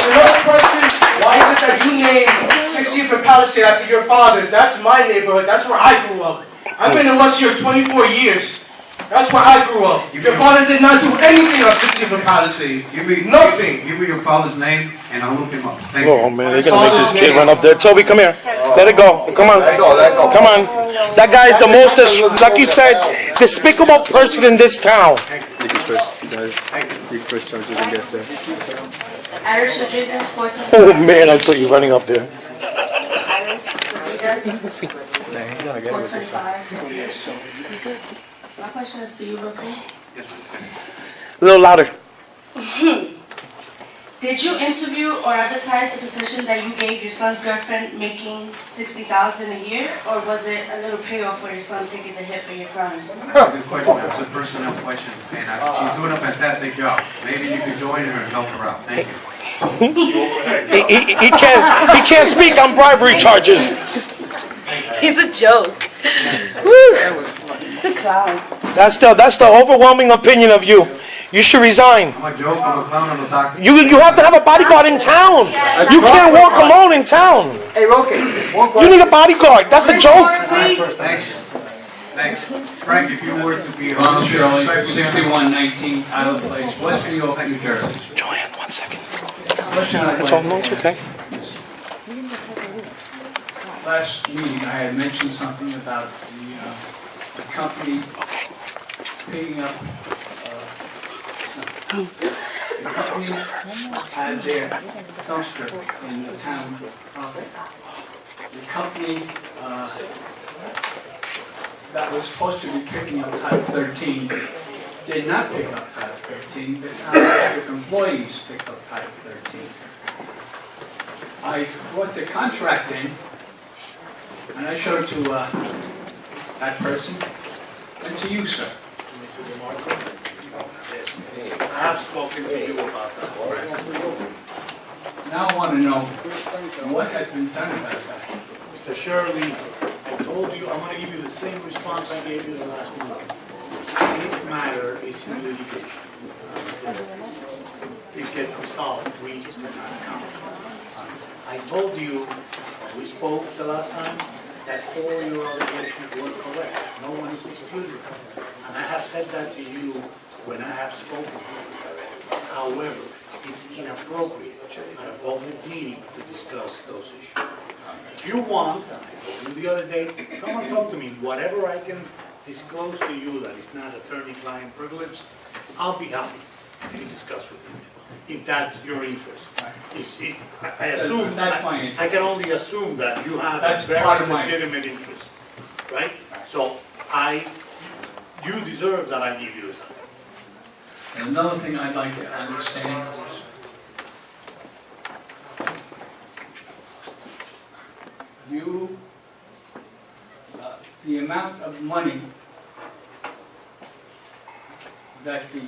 Another question, why is it that you named 60th and Palisade after your father? That's my neighborhood. That's where I grew up. I've been in West here 24 years. That's where I grew up. Your father did not do anything on 16th and Palisade. Nothing. Give me your father's name, and I'll look him up. Thank you. Oh man, they're gonna make this kid run up there. Toby, come here. Let it go. Come on. Let go. Come on. That guy is the most, like you said, despicable person in this town. Irish Rodriguez, 14. Oh man, I saw you running up there. Irish Rodriguez, 425. My question is to you, Roque. A little louder. Did you interview or advertise the position that you gave your son's girlfriend making $60,000 a year, or was it a little payoff for your son taking the hit for your crimes? Good question. That's a personnel question, and she's doing a fantastic job. Maybe you could join her and help her out. Thank you. He can't speak on bribery charges. He's a joke. Woo. He's a clown. That's the overwhelming opinion of you. You should resign. I'm a joke, I'm a clown, I'm a doctor. You have to have a bodyguard in town. You can't walk alone in town. Hey, Roque, one question. You need a bodyguard. That's a joke. Thanks. Frank, if you were to be Ronald Shirley, 6119 Idle Place, Westfield, New Jersey. Joanne, 1 second. That's all. No, it's okay. Last meeting, I had mentioned something about the company picking up. The company had their dumpster in the town office. The company that was supposed to be picking up Title 13 did not pick up Title 13. The town electric employees picked up Title 13. I brought the contract in, and I showed it to that person and to you, sir. I have spoken to you about that. Now I want to know what has been done about that. Mr. Shirley, I told you, I'm going to give you the same response I gave you the last meeting. This matter is in litigation. It gets resolved. We cannot count. I told you, when we spoke the last time, that all your allegations were correct. No one is disputing them. And I have said that to you when I have spoken to you directly. However, it's inappropriate at a public meeting to discuss those issues. If you want, and I told you the other day, come and talk to me. Whatever I can disclose to you that is not attorney-client privileged, I'll be happy to discuss with you, if that's your interest. I assume, That's my interest. I can only assume that you have That's a very part of my- legitimate interest, right? So you deserve that I give you the time. And another thing I'd like to understand is the amount of money that the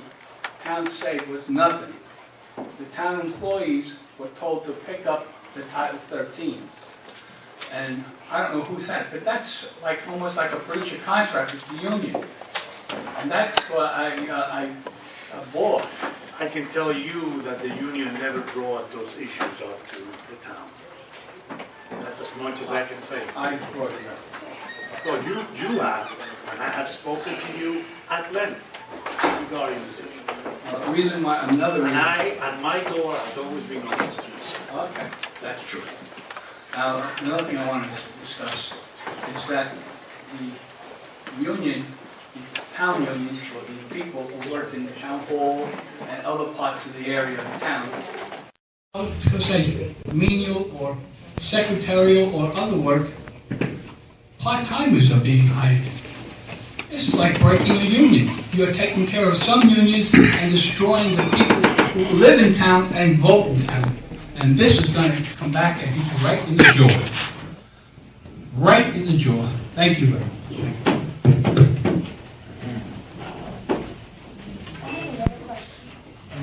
town said was nothing. The town employees were told to pick up the Title 13. And I don't know who said it, but that's like almost like a breach of contract with the union. And that's what I bought. I can tell you that the union never brought those issues up to the town. That's as much as I can say. I brought it up. Well, you have, and I have spoken to you at length regarding this issue. The reason why, another reason. And my door has always been open to you. Okay, that's true. Now, another thing I want to discuss is that the union, the town unions, or the people who work in the town hall and other parts of the area of the town, say menial or secretarial or other work, part-timers are being hired. This is like breaking a union. You are taking care of some unions and destroying the people who live in town and vote in town. And this is going to come back and hit you right in the jaw. Right in the jaw. Thank you very much.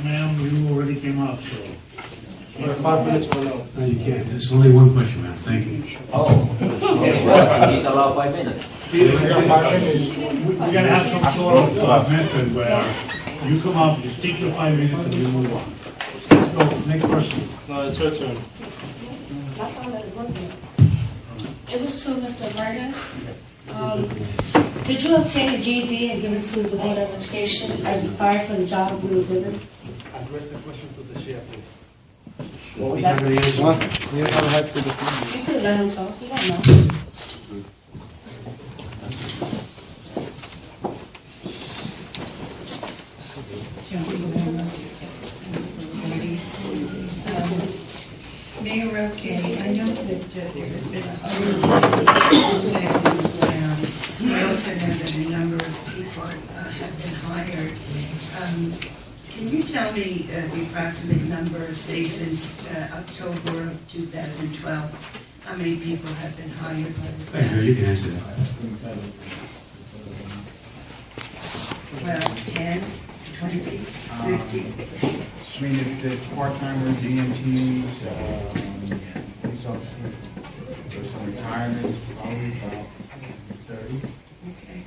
Ma'am, you already came out, so. 5 minutes or no? No, you can't. There's only one question, ma'am. Thank you. Oh, he's allowed 5 minutes. We're gonna have some sort of method where you come up, you speak your 5 minutes, and we move on. Let's go, next person. No, it's your turn. It was to Mr. Vargas. Did you obtain a GED and give it to the Board of Education as required for the job you were given? Address the question to the chair, please. What was that? You could let him talk, you don't know. Mayor Roque, I know that there have been a in this town. I also know that a number of people have been hired. Can you tell me the approximate number, say since October of 2012, how many people have been hired by the town? You can answer that. Well, 10, 20, 50? I mean, the part-timers, the EMTs, police officers, there's some retirements, probably about 30. Okay.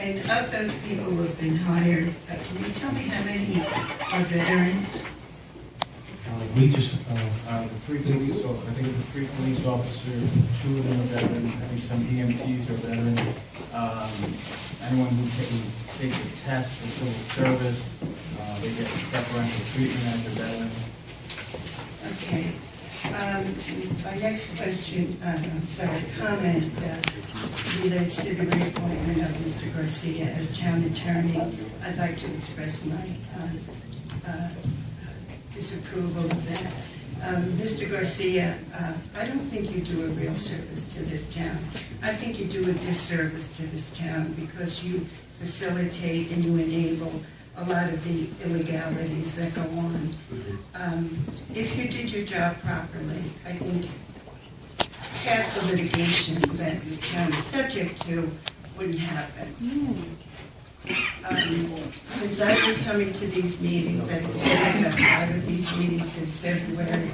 And of those people who have been hired, can you tell me how many are veterans? We just, the three police, I think the three police officers, 2 of them are veterans, I think some EMTs are veterans. Anyone who takes a test for civil service, they get preferential treatment as a veteran. Okay. My next question, comment relates to the reappointment of Mr. Garcia as town attorney. I'd like to express my disapproval of that. Mr. Garcia, I don't think you do a real service to this town. I think you do a disservice to this town because you facilitate and you enable a lot of the illegalities that go on. If you did your job properly, I think half the litigation that this town is subject to wouldn't happen. Since I've been coming to these meetings, I've been out of these meetings since February,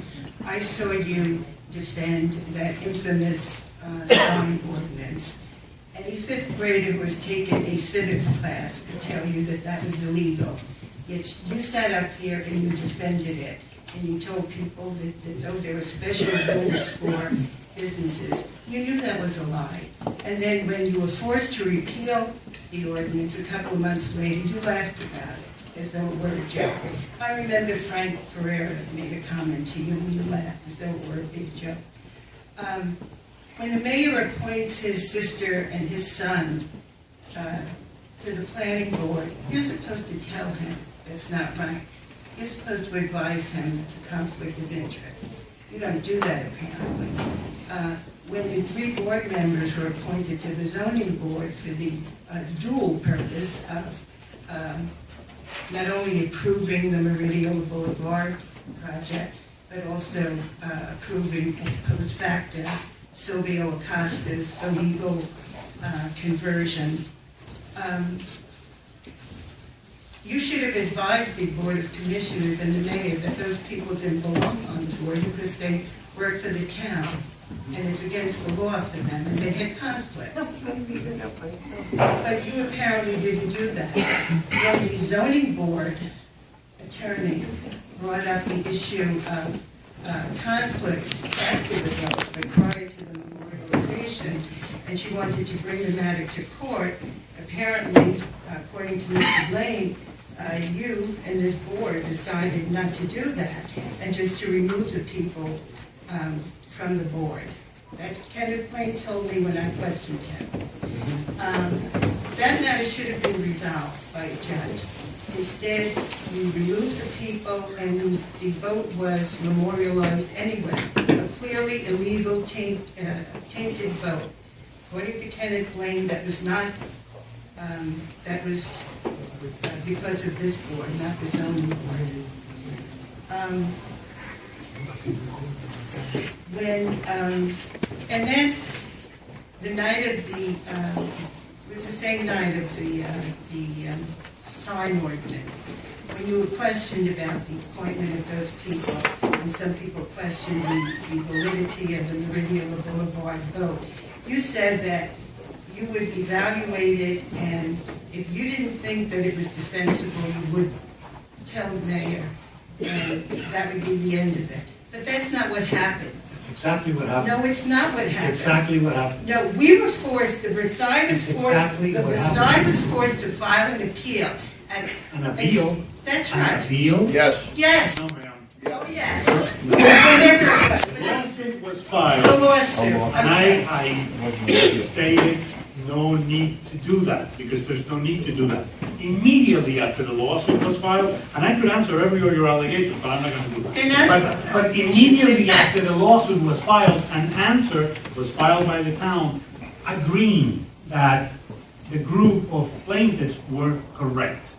I saw you defend that infamous sign ordinance. Any fifth grader who has taken a civics class could tell you that that was illegal. Yet you sat up here and you defended it. And you told people that though there were special rules for businesses, you knew that was a lie. And then when you were forced to repeal the ordinance a couple of months later, you laughed about it as though it were a joke. I remember Frank Ferreira made a comment to you and you laughed as though it were a big joke. When the mayor appoints his sister and his son to the planning board, you're supposed to tell him that's not right. You're supposed to advise him it's a conflict of interest. You don't do that, apparently. When the 3 board members were appointed to the zoning board for the dual purpose of not only approving the Meridian Boulevard project, but also approving as post facto Silvio Acosta's illegal conversion. You should have advised the Board of Commissioners and the mayor that those people didn't belong on the board because they work for the town, and it's against the law for them, and they had conflicts. But you apparently didn't do that. When the zoning board attorney brought up the issue of conflicts after the vote, but prior to the memorialization, and she wanted to bring the matter to court, apparently, according to Mr. Blaine, you and this board decided not to do that, and just to remove the people from the board. That Kenneth Blaine told me when I questioned him. That matter should have been resolved by a judge. Instead, you removed the people, and the vote was memorialized anyway. A clearly illegal, tainted vote. According to Kenneth Blaine, that was not, that was because of this board, not the zoning board. And then the night of the, it was the same night of the sign ordinance, when you were questioned about the appointment of those people, and some people questioned the validity of the Meridian Boulevard vote, you said that you would evaluate it, and if you didn't think that it was defensible, you would tell the mayor, and that would be the end of it. But that's not what happened. It's exactly what happened. No, it's not what It's happened. exactly what happened. No, we were forced, the Versailles was It's forced, exactly the what Versailles happened. was forced to file an appeal. An appeal? That's An right. appeal? Yes. Yes. No, ma'am. Oh, yes. The lawsuit was filed. The lawsuit. And I stated no need to do that, because there's no need to do that. Immediately after the lawsuit was filed, and I could answer every of your allegations, but I'm not gonna do that. But immediately after the lawsuit was filed, an answer was filed by the town agreeing that the group of plaintiffs were correct.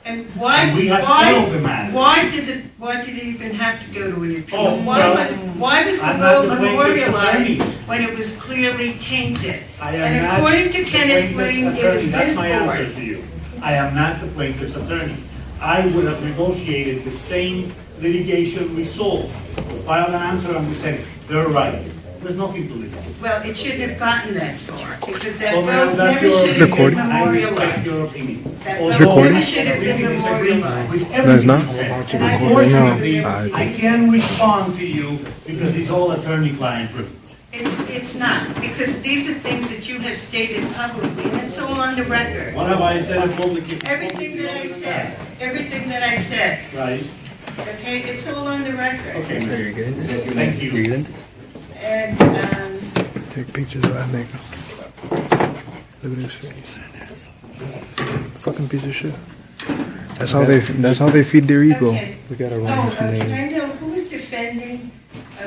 And why, And we have settled the matter. why did it even have to go to an appeal? Oh, well, Why was the I'm not vote the plaintiff's memorialized attorney. when it was clearly tainted? I am And not according to the Kenneth plaintiff's Green, it attorney. was That's this my answer board. to you. I am not the plaintiff's attorney. I would have negotiated the same litigation result. We filed an answer and we said, they're right. There's nothing to litigate. Well, it shouldn't have gotten that far, because that So, ma'am, vote that's never your should have been opinion. I respect your memorialized. opinion. That Although vote never should have we been can disagree memorialized. with No, it's everything not. you said. And I Unfortunately, disagree. I can respond to you because it's all attorney-client privilege. It's not, because these are things that you have stated publicly, and it's all on the record. What have I said publicly? Everything that I said, everything that I said, Right. okay, it's all on the record. Okay. Thank you. And, Take pictures of that nigga. Look at his face. Fucking piece of shit. That's how they feed their ego. Okay. We gotta run oh, this can name. I know who is defending,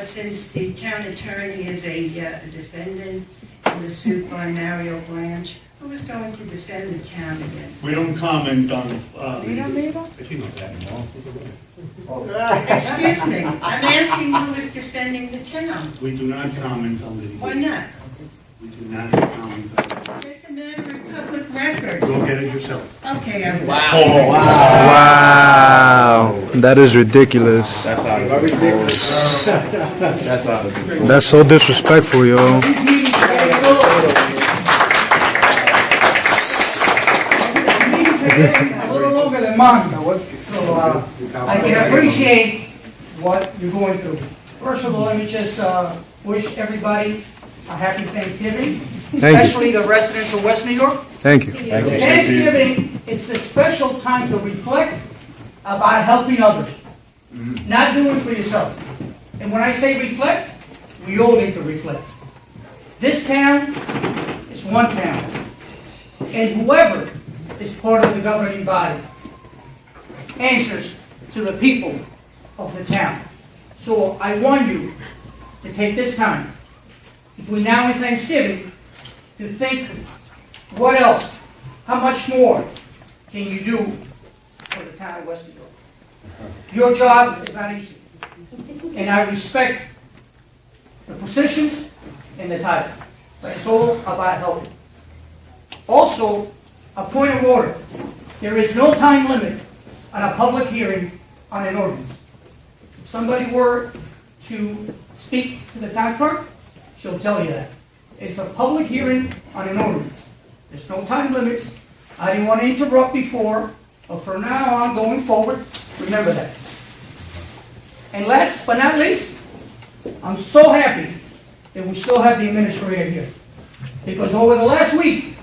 since the town attorney is a defendant in the suit by Mario Blanche, who is going to defend the town against? We don't comment on, You don't need if you know that, no. Excuse me, I'm asking who is defending the town. We do not comment on litigation. Why not? We do not comment on it. It's a matter of public record. Go get it yourself. Okay, I will. Wow. That is ridiculous. That's out of control. That's out of control. That's so disrespectful, yo. A little longer than mine, so I can appreciate what you're going through. First of all, let me just wish everybody a happy Thanksgiving, Thank you. especially the residents of West New York. Thank you. Thanksgiving is a special time to reflect about helping others, not doing it for yourself. And when I say reflect, we all need to reflect. This town is one town, and whoever is part of the governing body answers to the people of the town. So I want you to take this time, between now and Thanksgiving, to think, what else, how much more can you do for the town of West New York? Your job is not easy, and I respect the positions and the title, but it's all about helping. Also, a point of order, there is no time limit on a public hearing on an ordinance. If somebody were to speak to the town clerk, she'll tell you that. It's a public hearing on an ordinance. There's no time limits. I didn't want to interrupt before, but from now on, going forward, remember that. And last but not least, I'm so happy that we still have the administrator here. Because over the last week,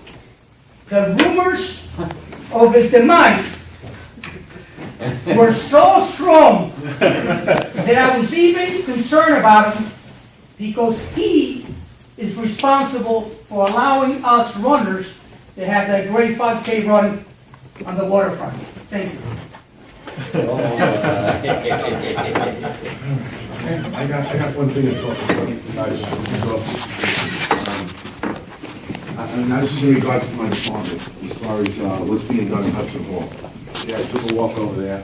the rumors of his demise were so strong that I was even concerned about him, because he is responsible for allowing us runners to have that great 5K run on the waterfront. Thank you. I got one thing to talk about. And this is in regards to my department, as far as what's being done in Hudson Hall. Yeah, I took a walk over there,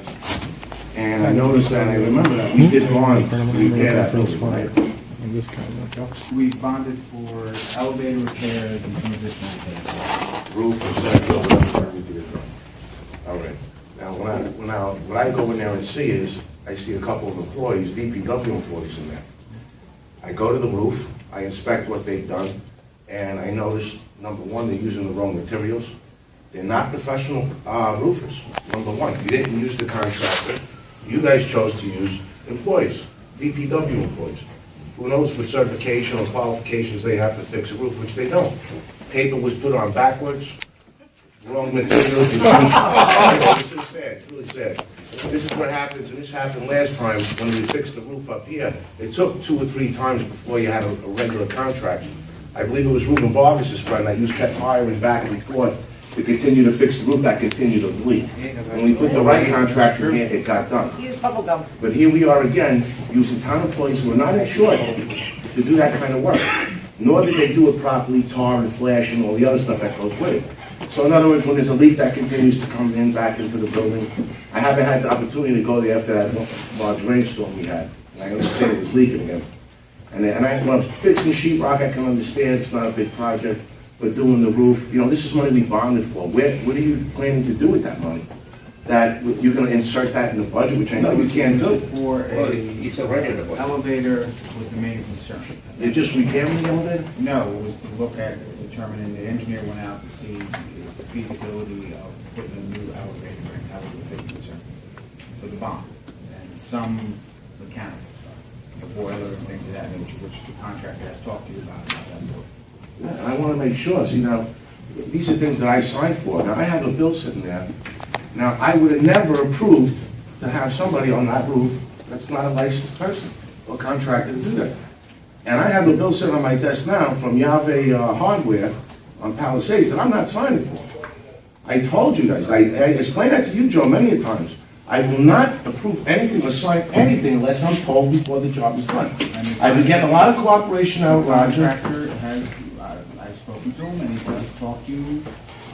and I noticed that, I remember that we did bond to repair that building, right? We bonded for elevator repairs and some additional repairs. Roof, or central, whatever we did. All right. Now, what I go in there and see is, I see a couple of employees, DPW employees in there. I go to the roof, I inspect what they've done, and I notice, number one, they're using the wrong materials. They're not professional roofers, number one. You didn't use the contractor. You guys chose to use employees, DPW employees. who knows what certification or qualifications they have to fix a roof, which they don't. Paper was put on backwards, wrong materials. It's so sad, it's really sad. This is what happens, and this happened last time when we fixed the roof up here. It took 2 or 3 times before you had a regular contract. I believe it was Ruben Vargas' friend that you kept hiring back and forth to continue to fix the roof that continued to leak. When we put the right contractor in, it got done. Use bubble gum. But here we are again, using town employees who are not insured to do that kind of work. Nor did they do it properly, tar and flash and all the other stuff that goes with it. So in other words, when there's a leak that continues to come in back into the building, I haven't had the opportunity to go there after that large rainstorm we had. And I understand it was leaking again. When I'm fixing sheetrock, I can understand it's not a big project, but doing the roof, you know, this is money we bonded for. What are you planning to do with that money? That you're going to insert that in the budget, which I know you can't do. For elevator was the main concern. They're just repairing the elevator? No, it was to look at determining, the engineer went out to see the feasibility of putting a new elevator in. That was the big concern for the bond. And some mechanical stuff, the boiler and things of that nature, which the contractor has talked to you about. Yeah, and I want to make sure, see now, these are things that I signed for. Now, I have a bill sitting there. Now, I would have never approved to have somebody on that roof that's not a licensed person or contractor to do that. And I have a bill sitting on my desk now from Yahweh Hardware on Palisades that I'm not signing for. I told you guys, I explained that to you, Joe, many a times. I will not approve anything or sign anything unless I'm told before the job is done. I've been getting a lot of cooperation out of Roger. I've spoken to him, and he does talk to you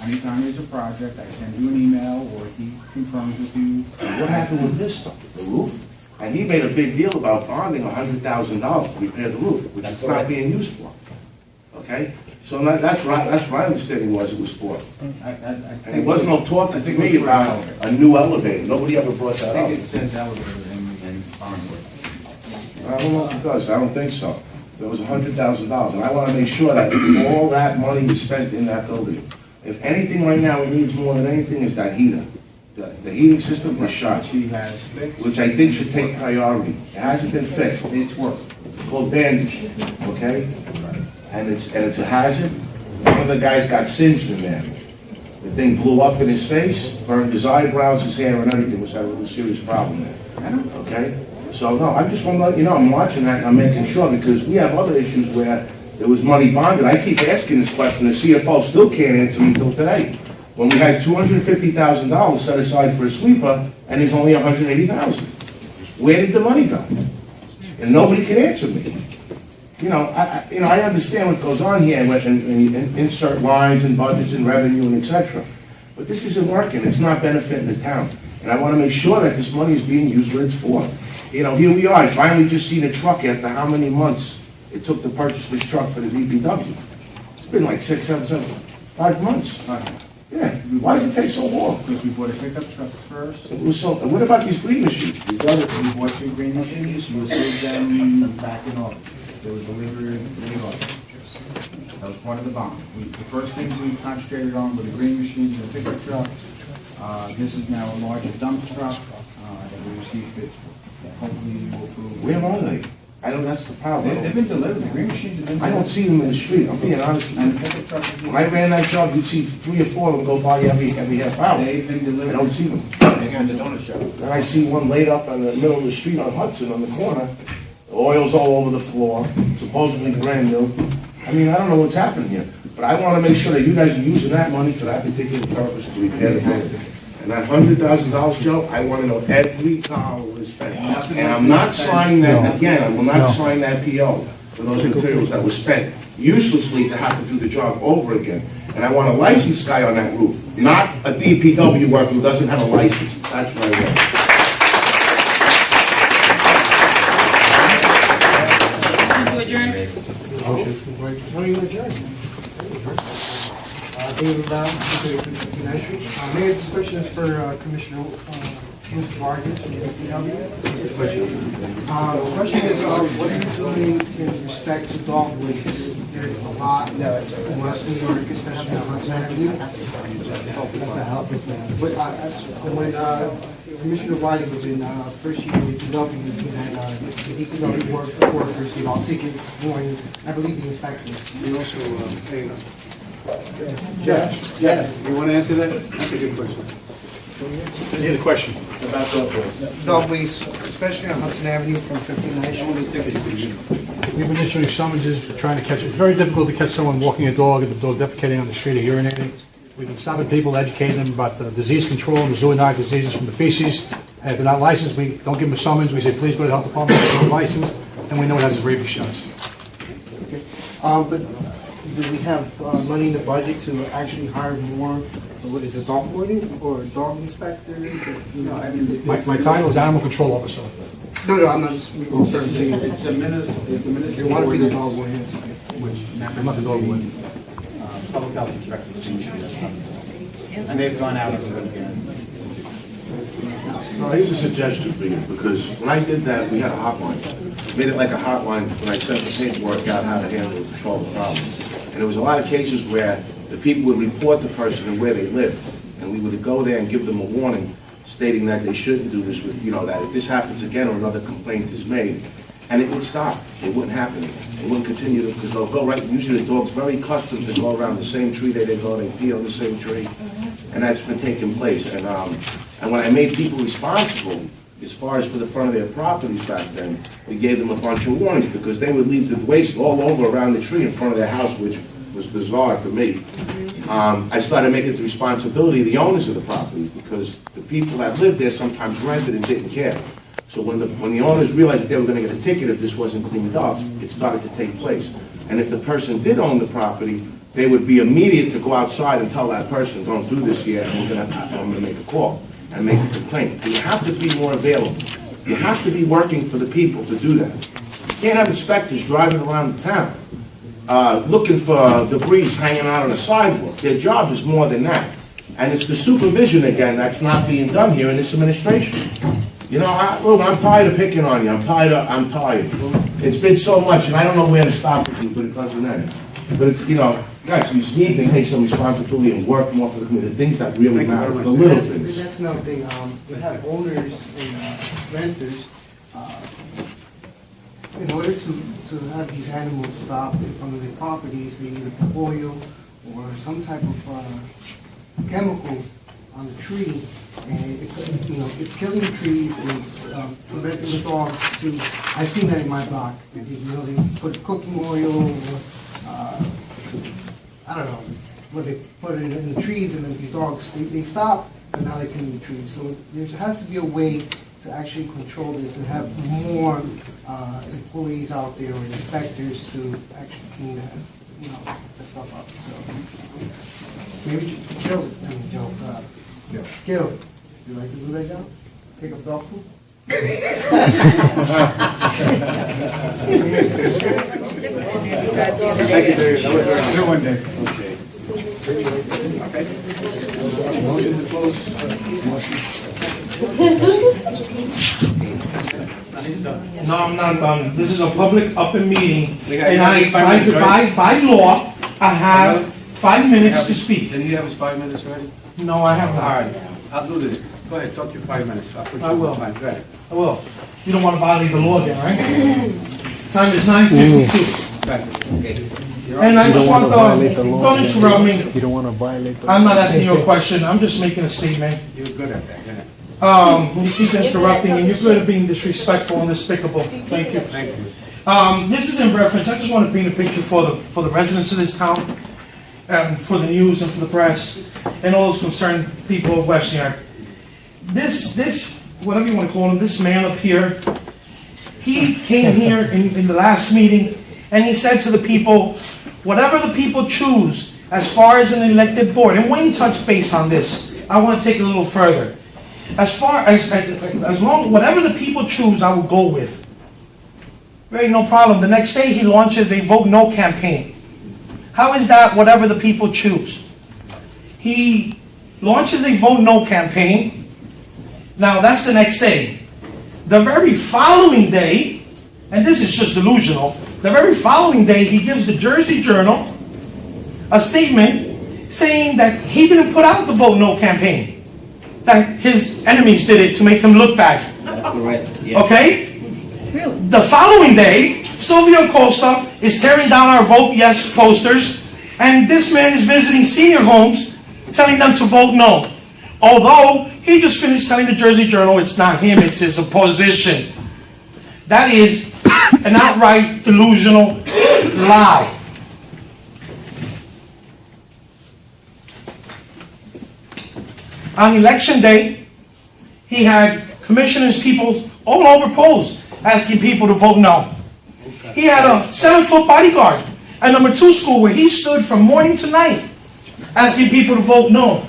anytime there's a project. I send you an email, or he confirms with you. What happened with this stuff, the roof? And he made a big deal about bonding $100,000 to repair the roof, which it's not being used for. Okay? So that's my understanding was it was for. And there was no talking to me about a new elevator. Nobody ever brought that up. I think it says elevator in bond work. I don't know if it does. I don't think so. There was $100,000, and I want to make sure that all that money is spent in that building. If anything right now it needs more than anything is that heater. The heating system is shot, which I think should take priority. It hasn't been fixed. It's working. It's called bandage, okay? And it's a hazard. One of the guys got singed in there. The thing blew up in his face, burned his eyebrows, his hair, and everything, which had a really serious problem there. Okay? So no, I just want to let you know I'm watching that and I'm making sure, because we have other issues where there was money bonded. I keep asking this question. The CFO still can't answer me until today. When we had $250,000 set aside for a sweeper, and there's only $180,000. Where did the money go? And nobody can answer me. I understand what goes on here, and insert lines and budgets and revenue and etc. But this isn't working. It's not benefiting the town. And I want to make sure that this money is being used where it's for. Here we are. I finally just seen a truck after how many months it took to purchase this truck for the DPW. It's been like 6, 7, 5 months. Yeah, why does it take so long? Because we bought a pickup truck first. What about these green machines? We bought 2 green machines, we received them back in August. They were delivered in August. That was part of the bond. The first things we concentrated on were the green machines and the pickup truck. This is now a larger dump truck that we received it. Hopefully you will approve. Where are they? That's the problem. They've been delivered. The green machines have been delivered. I don't see them in the street. I'm being honest with you. When I ran that job, you'd see 3 or 4 of them go by every half hour. They've been delivered. I don't see them. They're in the donut shop. Then I see one laid up in the middle of the street on Hudson on the corner. The oil's all over the floor, supposedly brand new. I don't know what's happening here. But I want to make sure that you guys are using that money for that particular purpose to repair the building. And that $100,000, Joe, I want to know every dollar was spent. And I'm not signing that, again, I will not sign that PO for those materials that were spent uselessly to have to do the job over again. And I want a licensed guy on that roof, not a DPW worker who doesn't have a license. That's what I want. David Brown, Mayor, this question is for Commissioner Mr. Vargas from the DPW. The question is, what are you doing in respect to dog waste? There's a lot in West New York, especially on Hudson Avenue. When Commissioner Wiley was in first year with DPW, he had the DPW workers give out tickets, warnings, I believe the inspectors. We also, Jeff, you want to answer that? That's a good question. I need a question. About dog waste. Dog waste, especially on Hudson Avenue from 59th Street to 56th Street. We've been issuing summonses, trying to catch it. It's very difficult to catch someone walking a dog and the dog defecating on the street or urinating. We've been stopping people, educating them about the disease control and the zoonotic diseases from the feces. And if they're not licensed, we don't give them a summons. We say, please go to the health department, if they're licensed, and we know it has its rabies shots. Okay. But do we have money in the budget to actually hire more, what is it, dog warden or dog inspector? My title is animal control officer. No, I'm not just referring to you. It's a minister. You want to be the dog warden? I'm not the dog warden. Public health inspectors do that. And they've gone out and looked again. Here's a suggestion for you, because when I did that, we had a hotline. Made it like a hotline when I sent the paperwork out how to handle and control the problem. And there was a lot of cases where the people would report the person and where they lived. And we would go there and give them a warning stating that they shouldn't do this, with, that if this happens again or another complaint is made, and it would stop. It wouldn't happen. It wouldn't continue, because they'll go right, usually the dog's very accustomed to go around the same tree they go, they pee on the same tree, and that's been taking place. And when I made people responsible, as far as for the front of their properties back then, we gave them a bunch of warnings, because they would leave the waste all over around the tree in front of their house, which was bizarre for me. I started making it the responsibility of the owners of the property, because the people that lived there sometimes rented and didn't care. So when the owners realized that they were going to get a ticket if this wasn't cleaned up, it started to take place. And if the person did own the property, they would be immediate to go outside and tell that person, don't do this yet, and I'm going to make a call and make a complaint. But you have to be more available. You have to be working for the people to do that. You can't have inspectors driving around the town looking for debris hanging out on the sidewalk. Their job is more than that. And it's the supervision, again, that's not being done here in this administration. I'm tired of picking on you. I'm tired. It's been so much, and I don't know where to stop with you, but it doesn't end. But it's, guys, you just need to take some responsibility and work more for the community. The things that really matter, the little things. That's another thing. We have owners and renters. In order to have these animals stop in front of their properties, they either put oil or some type of chemical on the tree, and it's killing the trees and it's preventing the dogs to. I've seen that in my block. They put cooking oil, or, I don't know, where they put it in the trees, and then these dogs they stop, but now they're killing the trees. So there has to be a way to actually control this and have more employees out there or inspectors to actually clean that, that stuff up. So maybe Gil, you like to do that job? Pick up dog food? Thank you, Dave. That was very good one, Dave. Motion to close. No, I'm not done. This is a public open meeting, and by law, I have 5 minutes to speak. Then you have 5 minutes ready? No, I have not. All right, I'll do this. Go ahead, talk your 5 minutes. I'll put you I will. on time. Go ahead. I will. You don't want to violate the law again, right? Time is 9:52. And I just want to, don't interrupt me. You don't want to violate the law. I'm not asking you a question, I'm just making a statement. You're good at that, go ahead. You keep interrupting, and you're good at being disrespectful and despicable. Thank you. Thank you. This is in reference, I just want to paint a picture for the residents of this town, and for the news and for the press, and all those concerned people of West New York. This, whatever you want to call him, this man up here, he came here in the last meeting, and he said to the people, whatever the people choose as far as an elected board, and Wayne touched base on this, I want to take it a little further. As long, whatever the people choose, I will go with. Right, no problem. The next day he launches a Vote No campaign. How is that whatever the people choose? He launches a Vote No campaign. Now, that's the next day. The very following day, and this is just delusional, the very following day, he gives the Jersey Journal a statement saying that he didn't put out the Vote No campaign, that his enemies did it to make him look bad. That's correct. Yes. Okay? The following day, Silvio Costa is tearing down our Vote Yes posters, and this man is visiting senior homes telling them to vote no. Although, he just finished telling the Jersey Journal it's not him, it's his opposition. That is an outright delusional lie. On election day, he had commissioners, people all over polls asking people to vote no. He had a 7-foot bodyguard at number 2 school where he stood from morning to night asking people to vote no.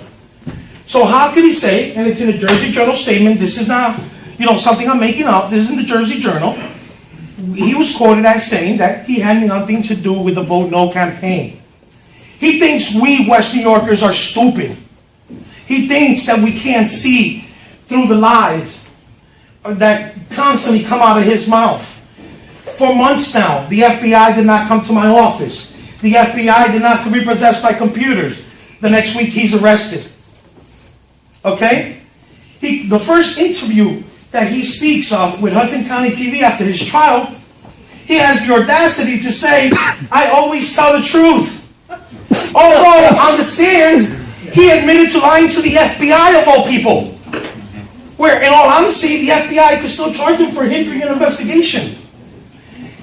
So how could he say, and it's in the Jersey Journal statement, this is not, something I'm making up, this is in the Jersey Journal, he was quoted as saying that he had nothing to do with the Vote No campaign. He thinks we West New Yorkers are stupid. He thinks that we can't see through the lies that constantly come out of his mouth. For months now, the FBI did not come to my office. The FBI did not repossess my computers. The next week, he's arrested. Okay? The first interview that he speaks of with Hudson County TV after his trial, he has the audacity to say, I always tell the truth. Although, on the stand, he admitted to lying to the FBI of all people. Where, in all honesty, the FBI could still charge him for hindering an investigation.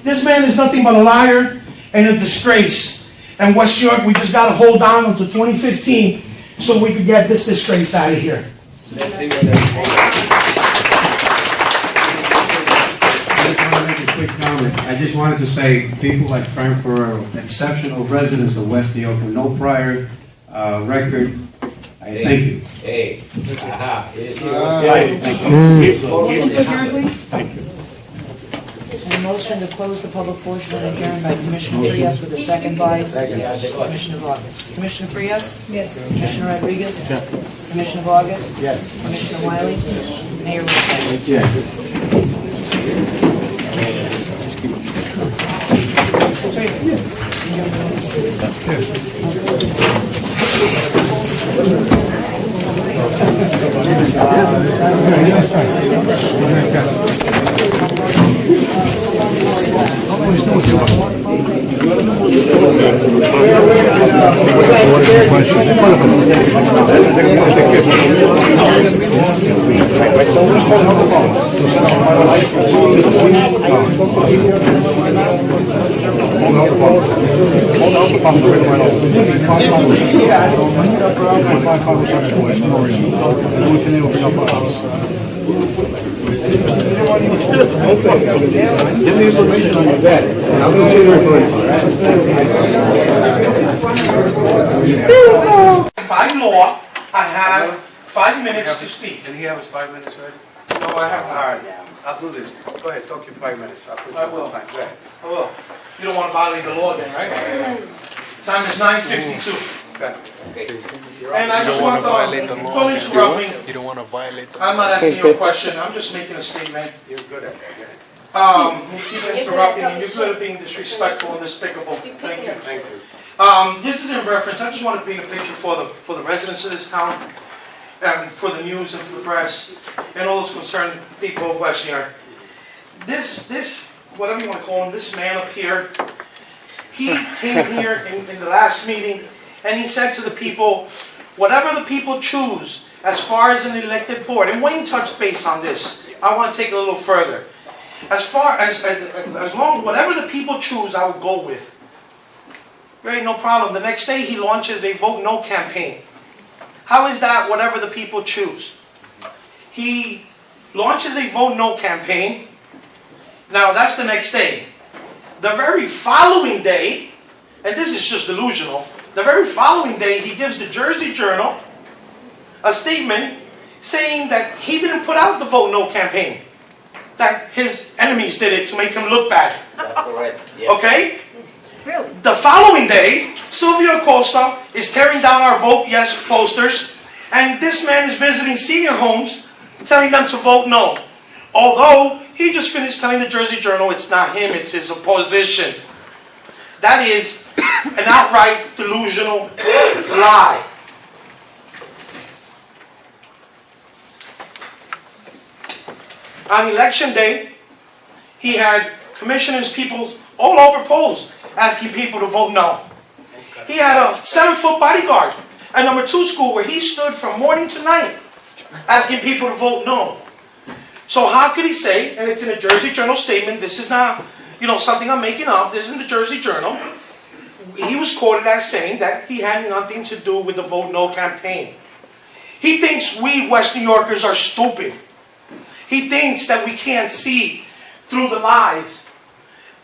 This man is nothing but a liar and a disgrace. And West New York, we just got to hold on until 2015 so we could get this disgrace out of here. I just wanted to say, people like Frankfurt are exceptional residents of West New York with no prior record. I thank you. Hey. Aha. Thank you. And a motion to close the public portion and adjourn by Commissioner Frias with a second by Commissioner Vargas. Commissioner Frias? Yes. Commissioner Rodriguez? Yes. Commissioner Vargas? Yes. Commissioner Wiley? Yes. Mayor Rosati? Yes. Give me information on your bed. I'm going to see the By law, I have 5 minutes to speak. Did he have his 5 minutes already? No, I have not. All right, I'll do this. Go ahead, talk your 5 minutes. I'll put you on the time. Go ahead. I will. You don't want to violate the law then, right? Time is 9:52. Okay. And I just want to, don't interrupt me. You don't want to violate the law. I'm not asking you a question, I'm just making a statement. You're good at that. You keep interrupting me, you're good at being disrespectful and despicable. Thank you. Thank you. This is in reference, I just want to paint a picture for the residents of this town, and for the news and for the press, and all those concerned people of West New York. This, whatever you want to call him, this man up here, he came here in the last meeting, and he said to the people, whatever the people choose as far as an elected board, and Wayne touched base on this, I want to take it a little further. As long, whatever the people choose, I will go with. Right, no problem. The next day he launches a Vote No campaign. How is that whatever the people choose? He launches a Vote No campaign. Now that's the next day. The very following day, and this is just delusional, the very following day he gives the Jersey Journal a statement saying that he didn't put out the Vote No campaign. That his enemies did it to make him look bad. That's correct. Yes. Okay? Really? The following day, Silvio Costa is tearing down our Vote Yes posters, and this man is visiting senior homes telling them to vote no. Although, he just finished telling the Jersey Journal it's not him, it's his opposition. That is an outright delusional lie. On election day, he had commissioners, people all over polls asking people to vote no. He had a 7-foot bodyguard at number 2 school where he stood from morning to night asking people to vote no. So how could he say, and it's in a Jersey Journal statement, this is not, something I'm making up, this is in the Jersey Journal, he was quoted as saying that he had nothing to do with the Vote No campaign. He thinks we West New Yorkers are stupid. He thinks that we can't see through the lies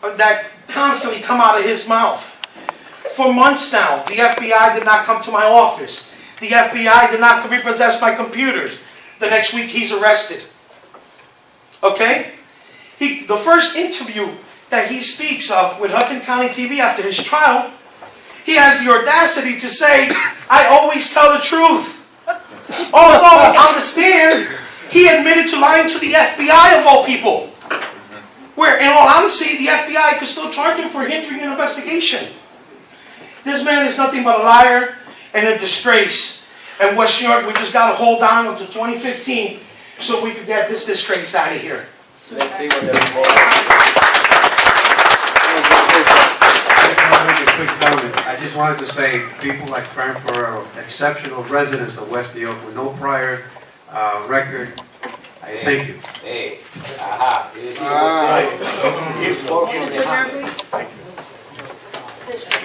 that constantly come out of his mouth. For months now, the FBI did not come to my office. The FBI did not repossess my computers. The next week, he's arrested. Okay? The first interview that he speaks of with Hudson County TV after his trial, he has the audacity to say, I always tell the truth. Although, on the stand, he admitted to lying to the FBI of all people. Where, in all honesty, the FBI could still charge him for hindering an investigation. This man is nothing but a liar and a disgrace. And West New York, we just got to hold on until 2015 so we could get this disgrace out of here. Let's see what they're Quick comment. I just wanted to say, people like Frankfurt are exceptional residents of West New York with no prior record. I thank you. Hey, aha.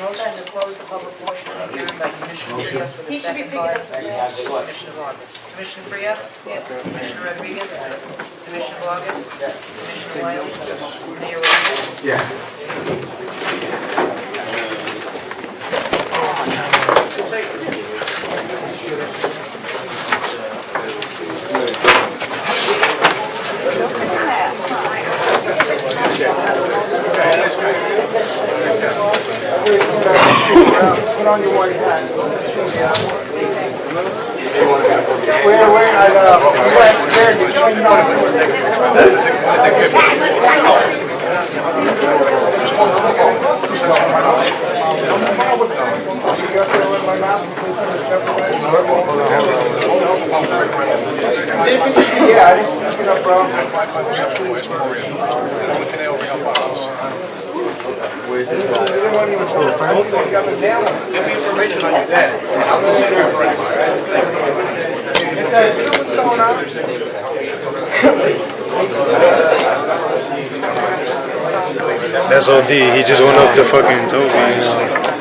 Motion to close the public portion adjourned by Commissioner Frias with a second by Commissioner Vargas. Commissioner Frias? Yes. Commissioner Rodriguez? Commissioner Vargas? Commissioner Wiley? Mayor Rodriguez? Yes. Put on your white hat. Where, I yeah, I didn't pick it up, bro. Where's this at? They didn't want to even show the friends. You got the nail on it. Give me information on your dad. I'm just sitting here right What's going on? That's OD. He just went up to fucking Toby.